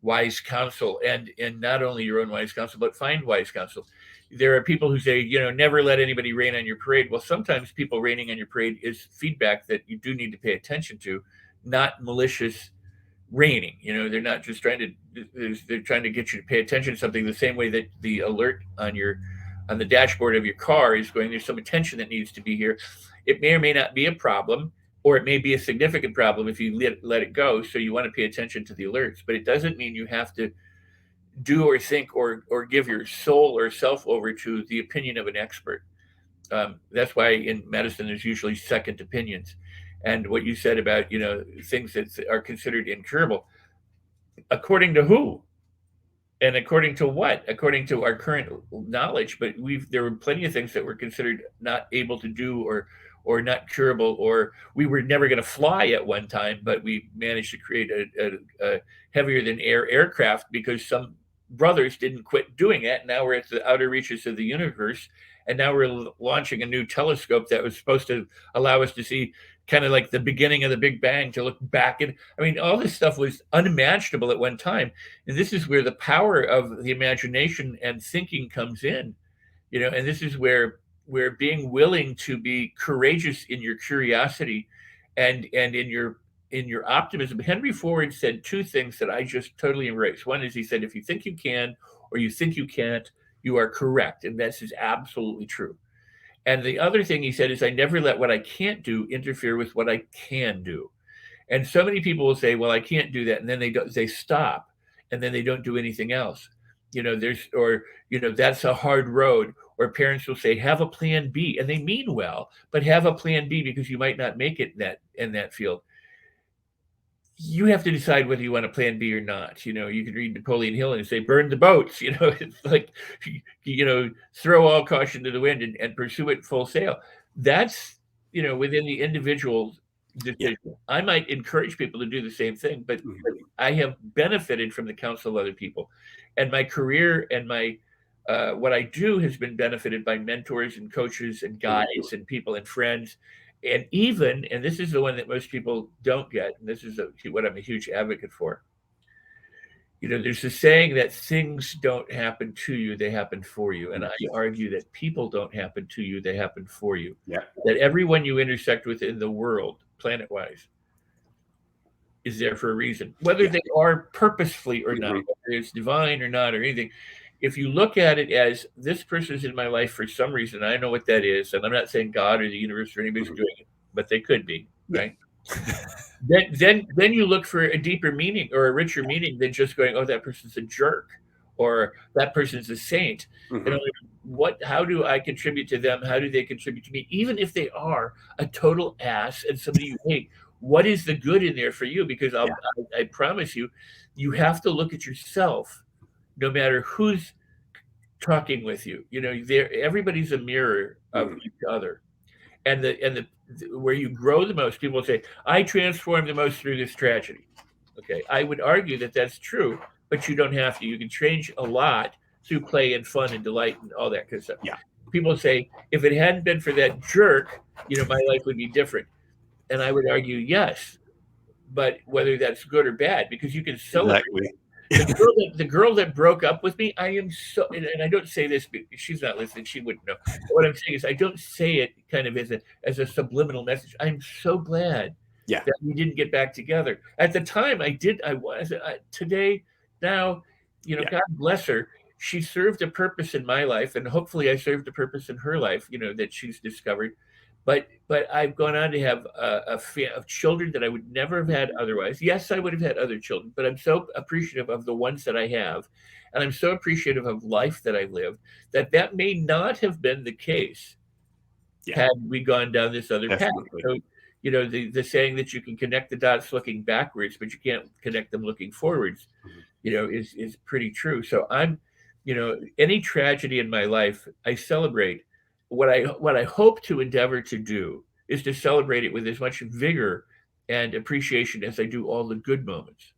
wise counsel, and not only your own wise counsel, but find wise counsel. There are people who say, never let anybody rain on your parade. Well, sometimes people raining on your parade is feedback that you do need to pay attention to, not malicious raining. They're not just they're trying to get you to pay attention to something, the same way that the alert on the dashboard of your car is going, there's some attention that needs to be here. It may or may not be a problem, or it may be a significant problem if you let it go. So you want to pay attention to the alerts, but it doesn't mean you have to do or think or give your soul or self over to the opinion of an expert. That's why in medicine there's usually second opinions. And what you said about things that are considered incurable, according to who, and according to what? According to our current knowledge. But there were plenty of things that were considered not able to do, or not curable, or we were never going to fly at one time, but we managed to create a heavier than air aircraft because some brothers didn't quit doing it. And now we're at the outer reaches of the universe, and now we're launching a new telescope that was supposed to allow us to see kind of like the beginning of the Big Bang, to look back. And all this stuff was unimaginable at one time. And this is where the power of the imagination and thinking comes in, and this is where being willing to be courageous in your curiosity and in your optimism. Henry Ford said two things that I just totally embrace. One is, he said, if you think you can or you think you can't, you are correct. And this is absolutely true. And the other thing he said is, I never let what I can't do interfere with what I can do. And so many people will say, well, I can't do that. And then they stop, and then they don't do anything else. That's a hard road. Or parents will say, have a plan B. And they mean well, but have a plan B because you might not make it in that field. You have to decide whether you want a plan B or not. You can read Napoleon Hill and say, burn the boats. It's like, throw all caution to the wind and pursue it full sail. That's, within the individual decision. Yeah. I might encourage people to do the same thing, but I have benefited from the counsel of other people. And my career and my what I do has been benefited by mentors and coaches and guides and people and friends. And this is the one that most people don't get, and this is what I'm a huge advocate for. There's a saying that things don't happen to you, they happen for you. And I argue that people don't happen to you, they happen for you. Yeah. That everyone you intersect with in the world, planet-wise, is there for a reason. Whether they are purposefully or not, whether it's divine or not, or anything. If you look at it as, this person's in my life for some reason, I know what that is, and I'm not saying God or the universe or anybody's doing it, but they could be, right? then you look for a deeper meaning or a richer meaning than just going, oh, that person's a jerk, or that person's a saint. How do I contribute to them? How do they contribute to me? Even if they are a total ass and somebody you hate, what is the good in there for you? Because I promise you, you have to look at yourself. No matter who's talking with you, everybody's a mirror of each other, and where you grow the most, people say, I transformed the most through this tragedy. Okay, I would argue that that's true, but you don't have to. You can change a lot through play and fun and delight and all that kind of stuff. Yeah. People say, if it hadn't been for that jerk, my life would be different. And I would argue, yes, but whether that's good or bad, because you can celebrate. Exactly. The girl that broke up with me, I am so, and I don't say this because she's not listening, she wouldn't know. But what I'm saying is, I don't say it kind of as a subliminal message. I'm so glad Yeah. that we didn't get back together. At the time, I was. Today, now, Yeah. God bless her. She served a purpose in my life, and hopefully, I served a purpose in her life. That she's discovered. But I've gone on to have of children that I would never have had otherwise. Yes, I would have had other children, but I'm so appreciative of the ones that I have, and I'm so appreciative of life that I lived that may not have been the case had we gone down this other Definitely. path. So, the saying that you can connect the dots looking backwards, but you can't connect them looking forwards, is pretty true. So any tragedy in my life, I celebrate. What I hope to endeavor to do is to celebrate it with as much vigor and appreciation as I do all the good moments.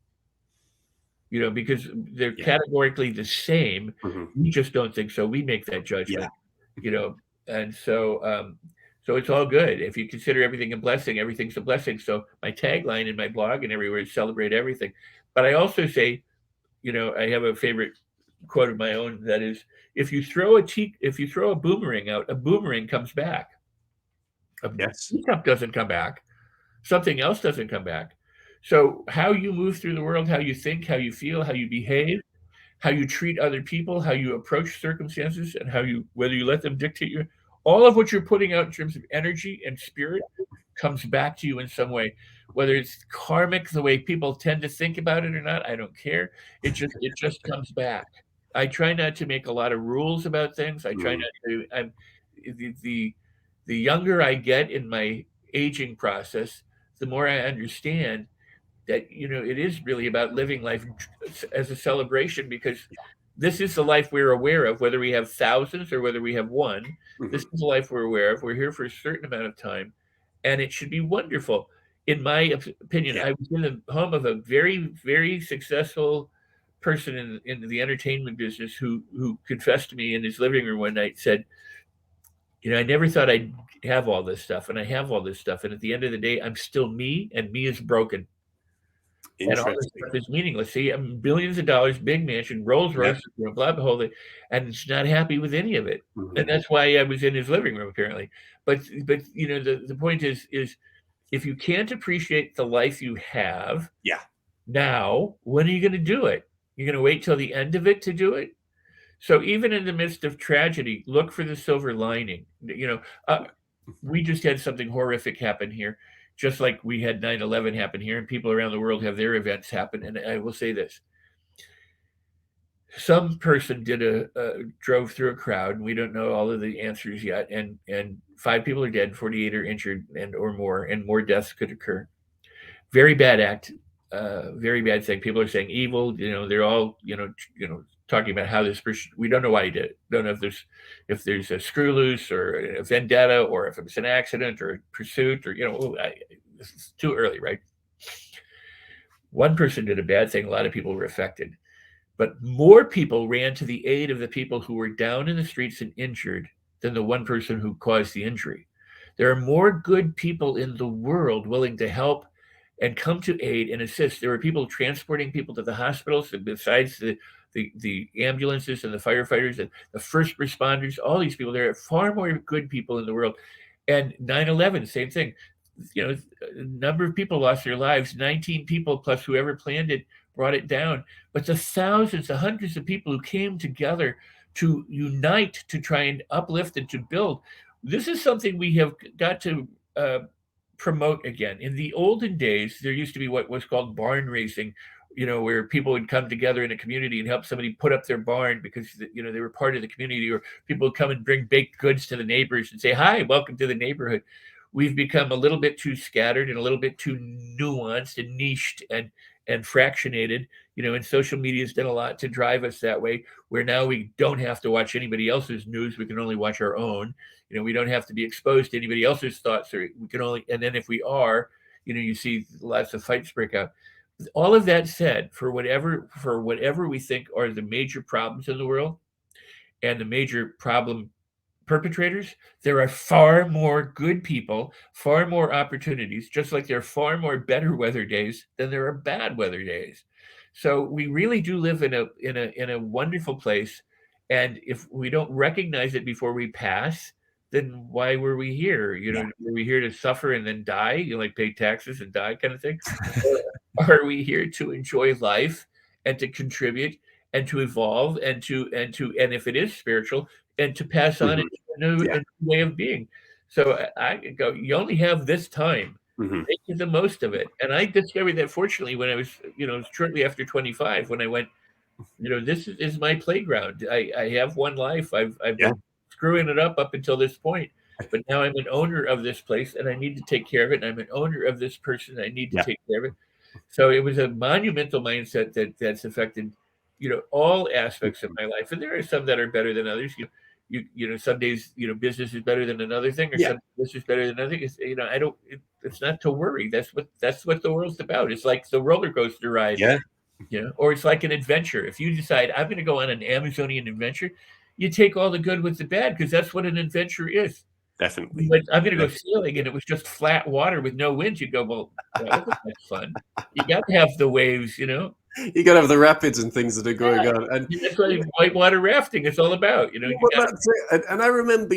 Because they're categorically the same. We just don't think so. We make that judgment. And so it's all good. If you consider everything a blessing, everything's a blessing. So my tagline in my blog and everywhere is celebrate everything. But I also say, I have a favorite quote of my own that is, if you throw a boomerang out, a boomerang comes back. A teacup doesn't come back. Something else doesn't come back. So how you move through the world, how you think, how you feel, how you behave, how you treat other people, how you approach circumstances, and whether you let them dictate you, all of what you're putting out in terms of energy and spirit comes back to you in some way. Whether it's karmic, the way people tend to think about it or not, I don't care. It just comes back. I try not to make a lot of rules about things. I try not to. The younger I get in my aging process, the more I understand that it is really about living life as a celebration, because this is the life we're aware of, whether we have thousands or whether we have one. This is the life we're aware of. We're here for a certain amount of time, and it should be wonderful. In my opinion, I was in the home of a very, very successful person in the entertainment business who confessed to me in his living room one night, said, I never thought I'd have all this stuff, and I have all this stuff, and at the end of the day, I'm still me, and me is broken. And all this stuff is meaningless. See, I'm billions of dollars, big mansion, Rolls Royce, blah, blah, and it's not happy with any of it. And that's why I was in his living room, apparently. But the point is if you can't appreciate the life you have now, when are you going to do it? You're going to wait till the end of it to do it? So even in the midst of tragedy, look for the silver lining. We just had something horrific happen here, just like we had 9/11 happen here, and people around the world have their events happen. And I will say this. Some person drove through a crowd, and we don't know all of the answers yet, and 5 people are dead, 48 are injured or more deaths could occur. Very bad act, very bad thing. People are saying evil, they're all, talking about how this person, we don't know why he did it. Don't know if there's a screw loose or a vendetta, or if it was an accident or a pursuit, or, this is too early, right? One person did a bad thing. A lot of people were affected. But more people ran to the aid of the people who were down in the streets and injured than the one person who caused the injury. There are more good people in the world willing to help and come to aid and assist. There were people transporting people to the hospitals, and besides the ambulances and the firefighters and the first responders, all these people, there are far more good people in the world. And 9/11, same thing. A number of people lost their lives, 19 people plus whoever planned it brought it down. But the thousands, the hundreds of people who came together to unite, to try and uplift and to build, this is something we have got to promote again. In the olden days, there used to be what was called barn racing, where people would come together in a community and help somebody put up their barn because, they were part of the community, or people would come and bring baked goods to the neighbors and say, hi, welcome to the neighborhood. We've become a little bit too scattered and a little bit too nuanced and niched and fractionated, and social media has done a lot to drive us that way, where now we don't have to watch anybody else's news. We can only watch our own. We don't have to be exposed to anybody else's thoughts, or we can only, and then if we are, you see lots of fights break out. All of that said, for whatever we think are the major problems in the world and the major problem perpetrators, there are far more good people, far more opportunities, just like there are far more better weather days than there are bad weather days. So we really do live in a wonderful place. And if we don't recognize it before we pass, then why were we here? Were we here to suffer and then die? Like pay taxes and die kind of thing? Or are we here to enjoy life and to contribute and to evolve and if it is spiritual, and to pass on into a new way of being? So I go, you only have this time. Make the most of it. And I discovered that fortunately when I was, shortly after 25, when I went, this is my playground. I have one life. I've been screwing it up until this point, but now I'm an owner of this place and I need to take care of it. And I'm an owner of this person. I need to take care of it. So it was a monumental mindset that's affected, all aspects of my life. And there are some that are better than others. Some days, business is better than another thing, or some business is better than another. It's not to worry. That's what the world's about. It's like the roller coaster ride. Or it's like an adventure. If you decide I'm going to go on an Amazonian adventure, you take all the good with the bad, because that's what an adventure is. Definitely. But I'm going to go sailing and it was just flat water with no wind. You'd go, well, that wasn't much fun. You got to have the waves, You got to have the rapids and things that are going on. And that's what whitewater rafting is all about. That's it. And I remember,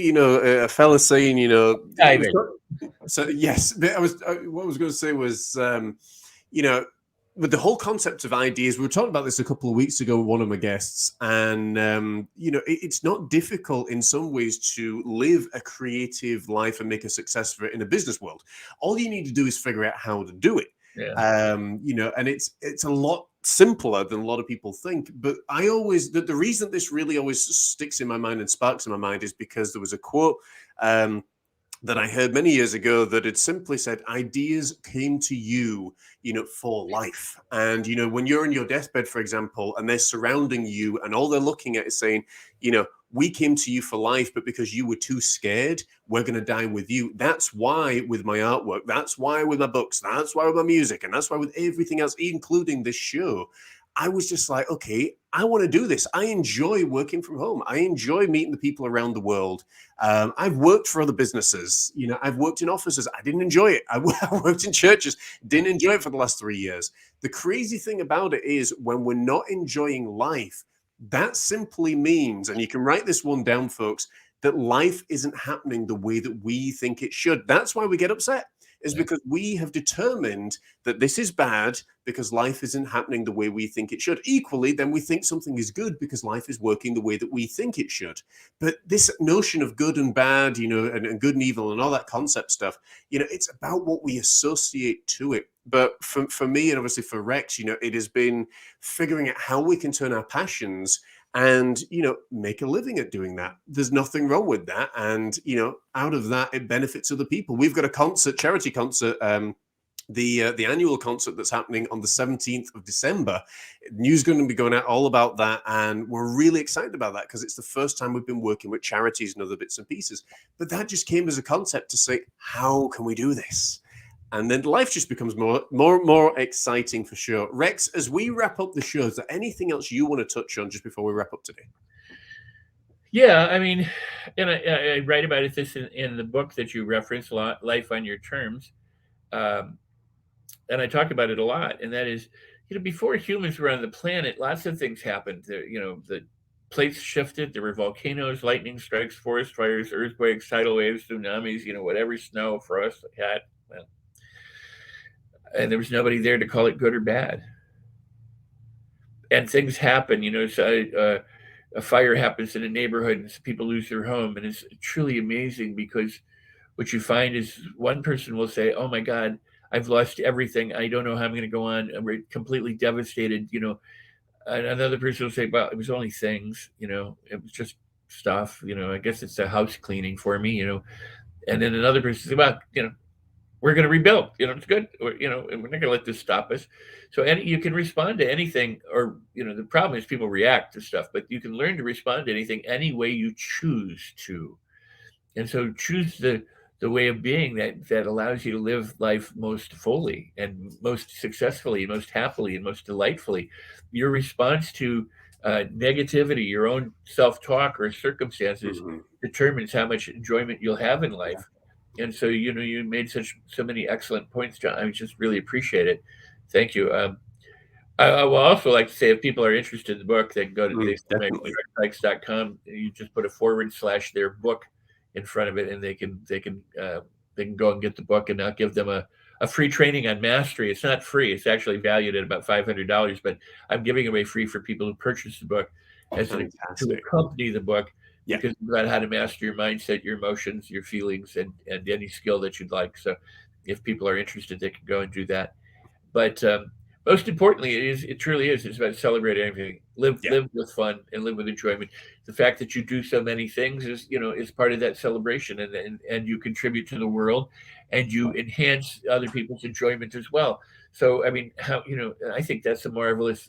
a fella saying, diving. So yes, what I was going to say was, with the whole concept of ideas, we were talking about this a couple of weeks ago with one of my guests, and it's not difficult in some ways to live a creative life and make a success of it in a business world. All you need to do is figure out how to do it. And it's a lot simpler than a lot of people think. But I always, the reason this really always sticks in my mind and sparks in my mind is because there was a quote that I heard many years ago that had simply said, ideas came to you, for life. And, when you're in your deathbed, for example, and they're surrounding you and all they're looking at is saying, we came to you for life, but because you were too scared, we're going to die with you. That's why with my artwork, that's why with my books, that's why with my music, and that's why with everything else, including this show, I was just like, okay, I want to do this. I enjoy working from home. I enjoy meeting the people around the world. I've worked for other businesses. I've worked in offices. I didn't enjoy it. I worked in churches. Didn't enjoy it for the last 3 years. The crazy thing about it is when we're not enjoying life, that simply means, and you can write this one down, folks, that life isn't happening the way that we think it should. That's why we get upset. Is because we have determined that this is bad because life isn't happening the way we think it should. Equally, then we think something is good because life is working the way that we think it should. But this notion of good and bad, and good and evil and all that concept stuff, it's about what we associate to it. But for me, and obviously for Rex, it has been figuring out how we can turn our passions and, make a living at doing that. There's nothing wrong with that. And, out of that, it benefits other people. We've got a charity concert, the annual concert that's happening on the 17th of December. News going to be going out all about that. And we're really excited about that because it's the first time we've been working with charities and other bits and pieces. But that just came as a concept to say, how can we do this? And then life just becomes more exciting for sure. Rex, as we wrap up the show, is there anything else you want to touch on just before we wrap up today? Yeah, I mean, and I write about it this in the book that you referenced, Life on Your Terms. And I talk about it a lot. And that is, before humans were on the planet, lots of things happened. The plates shifted. There were volcanoes, lightning strikes, forest fires, earthquakes, tidal waves, tsunamis, whatever, snow, frost, had. And there was nobody there to call it good or bad. And things happen, so a fire happens in a neighborhood and people lose their home. And it's truly amazing because what you find is one person will say, oh my God, I've lost everything. I don't know how I'm going to go on. We're completely devastated, And another person will say, well, it was only things, it was just stuff, I guess it's a house cleaning for me, And then another person says, well, we're going to rebuild, it's good, or, and we're not going to let this stop us. So you can respond to anything, or, the problem is people react to stuff, but you can learn to respond to anything any way you choose to. And so choose the way of being that allows you to live life most fully and most successfully, most happily, and most delightfully. Your response to negativity, your own self-talk or circumstances determines how much enjoyment you'll have in life. And so, you made so many excellent points, John. I just really appreciate it. Thank you. I will also like to say, if people are interested in the book, they can go to Definitely. Sikes.com. You just put a / their book in front of it, and they can go and get the book, and I'll give them a free training on mastery. It's not free; it's actually valued at about $500, but I'm giving away free for people who purchase the book to Fantastic. accompany the book. Yeah. Because it's about how to master your mindset, your emotions, your feelings, and any skill that you'd like. So, if people are interested, they can go and do that. But most importantly, it truly is. It's about celebrating everything. Live with fun and live with enjoyment. The fact that you do so many things is part of that celebration, and you contribute to the world, and you enhance other people's enjoyment as well. So I mean, I think that's a marvelous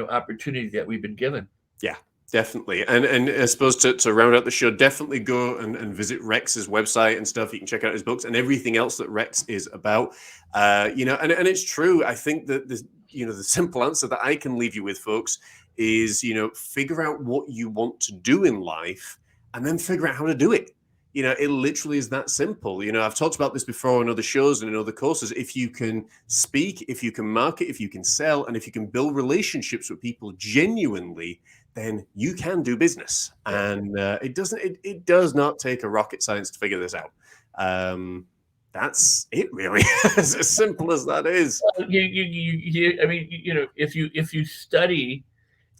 opportunity that we've been given. Yeah, definitely. And I suppose to round out the show, definitely go and visit Rex's website and stuff. You can check out his books and everything else that Rex is about. And it's true. I think that the simple answer that I can leave you with, folks, is figure out what you want to do in life and then figure out how to do it. It literally is that simple. I've talked about this before in other shows and in other courses. If you can speak, if you can market, if you can sell, and if you can build relationships with people genuinely, then you can do business. And it does not take a rocket science to figure this out. That's it, really. As simple as that is. If you study,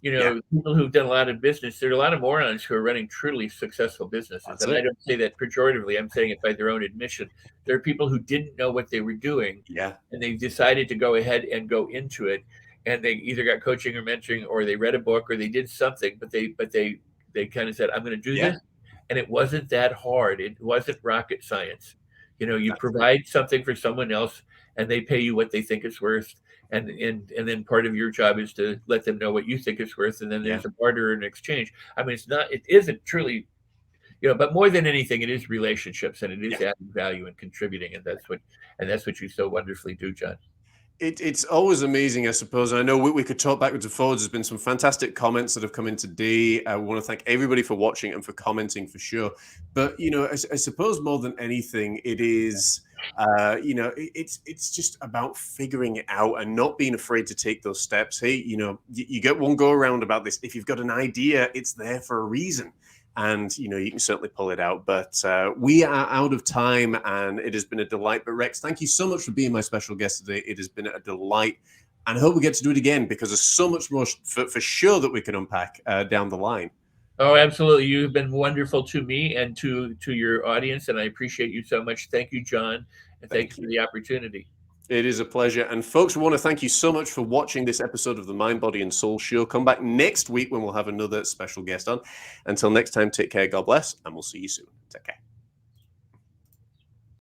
people who've done a lot of business, there are a lot of morons who are running truly successful businesses. That's and it. I don't say that pejoratively. I'm saying it by their own admission. There are people who didn't know what they were doing, and they decided to go ahead and go into it. And they either got coaching or mentoring, or they read a book, or they did something, but they kind of said, "I'm going to do this," and it wasn't that hard. It wasn't rocket science. You provide something for someone else, and they pay you what they think it's worth, and then part of your job is to let them know what you think it's worth, and then there's a barter and exchange. I mean, it isn't truly, but more than anything, it is relationships, and it is adding value and contributing, and that's what you so wonderfully do, John. It's always amazing, I suppose. I know we could talk backwards and forwards. There's been some fantastic comments that have come in today. I want to thank everybody for watching and for commenting for sure. But, I suppose more than anything, it is, it's just about figuring it out and not being afraid to take those steps. Hey, you get one go around about this. If you've got an idea, it's there for a reason. And, you can certainly pull it out. But we are out of time, and it has been a delight. But Rex, thank you so much for being my special guest today. It has been a delight. And I hope we get to do it again, because there's so much more for sure that we can unpack down the line. Oh, absolutely. You've been wonderful to me and to your audience, and I appreciate you so much. Thank you, John, and thank you for the opportunity. It is a pleasure. And folks, we want to thank you so much for watching this episode of the Mind, Body, and Soul Show. Come back next week when we'll have another special guest on. Until next time, take care, God bless, and we'll see you soon. Take care.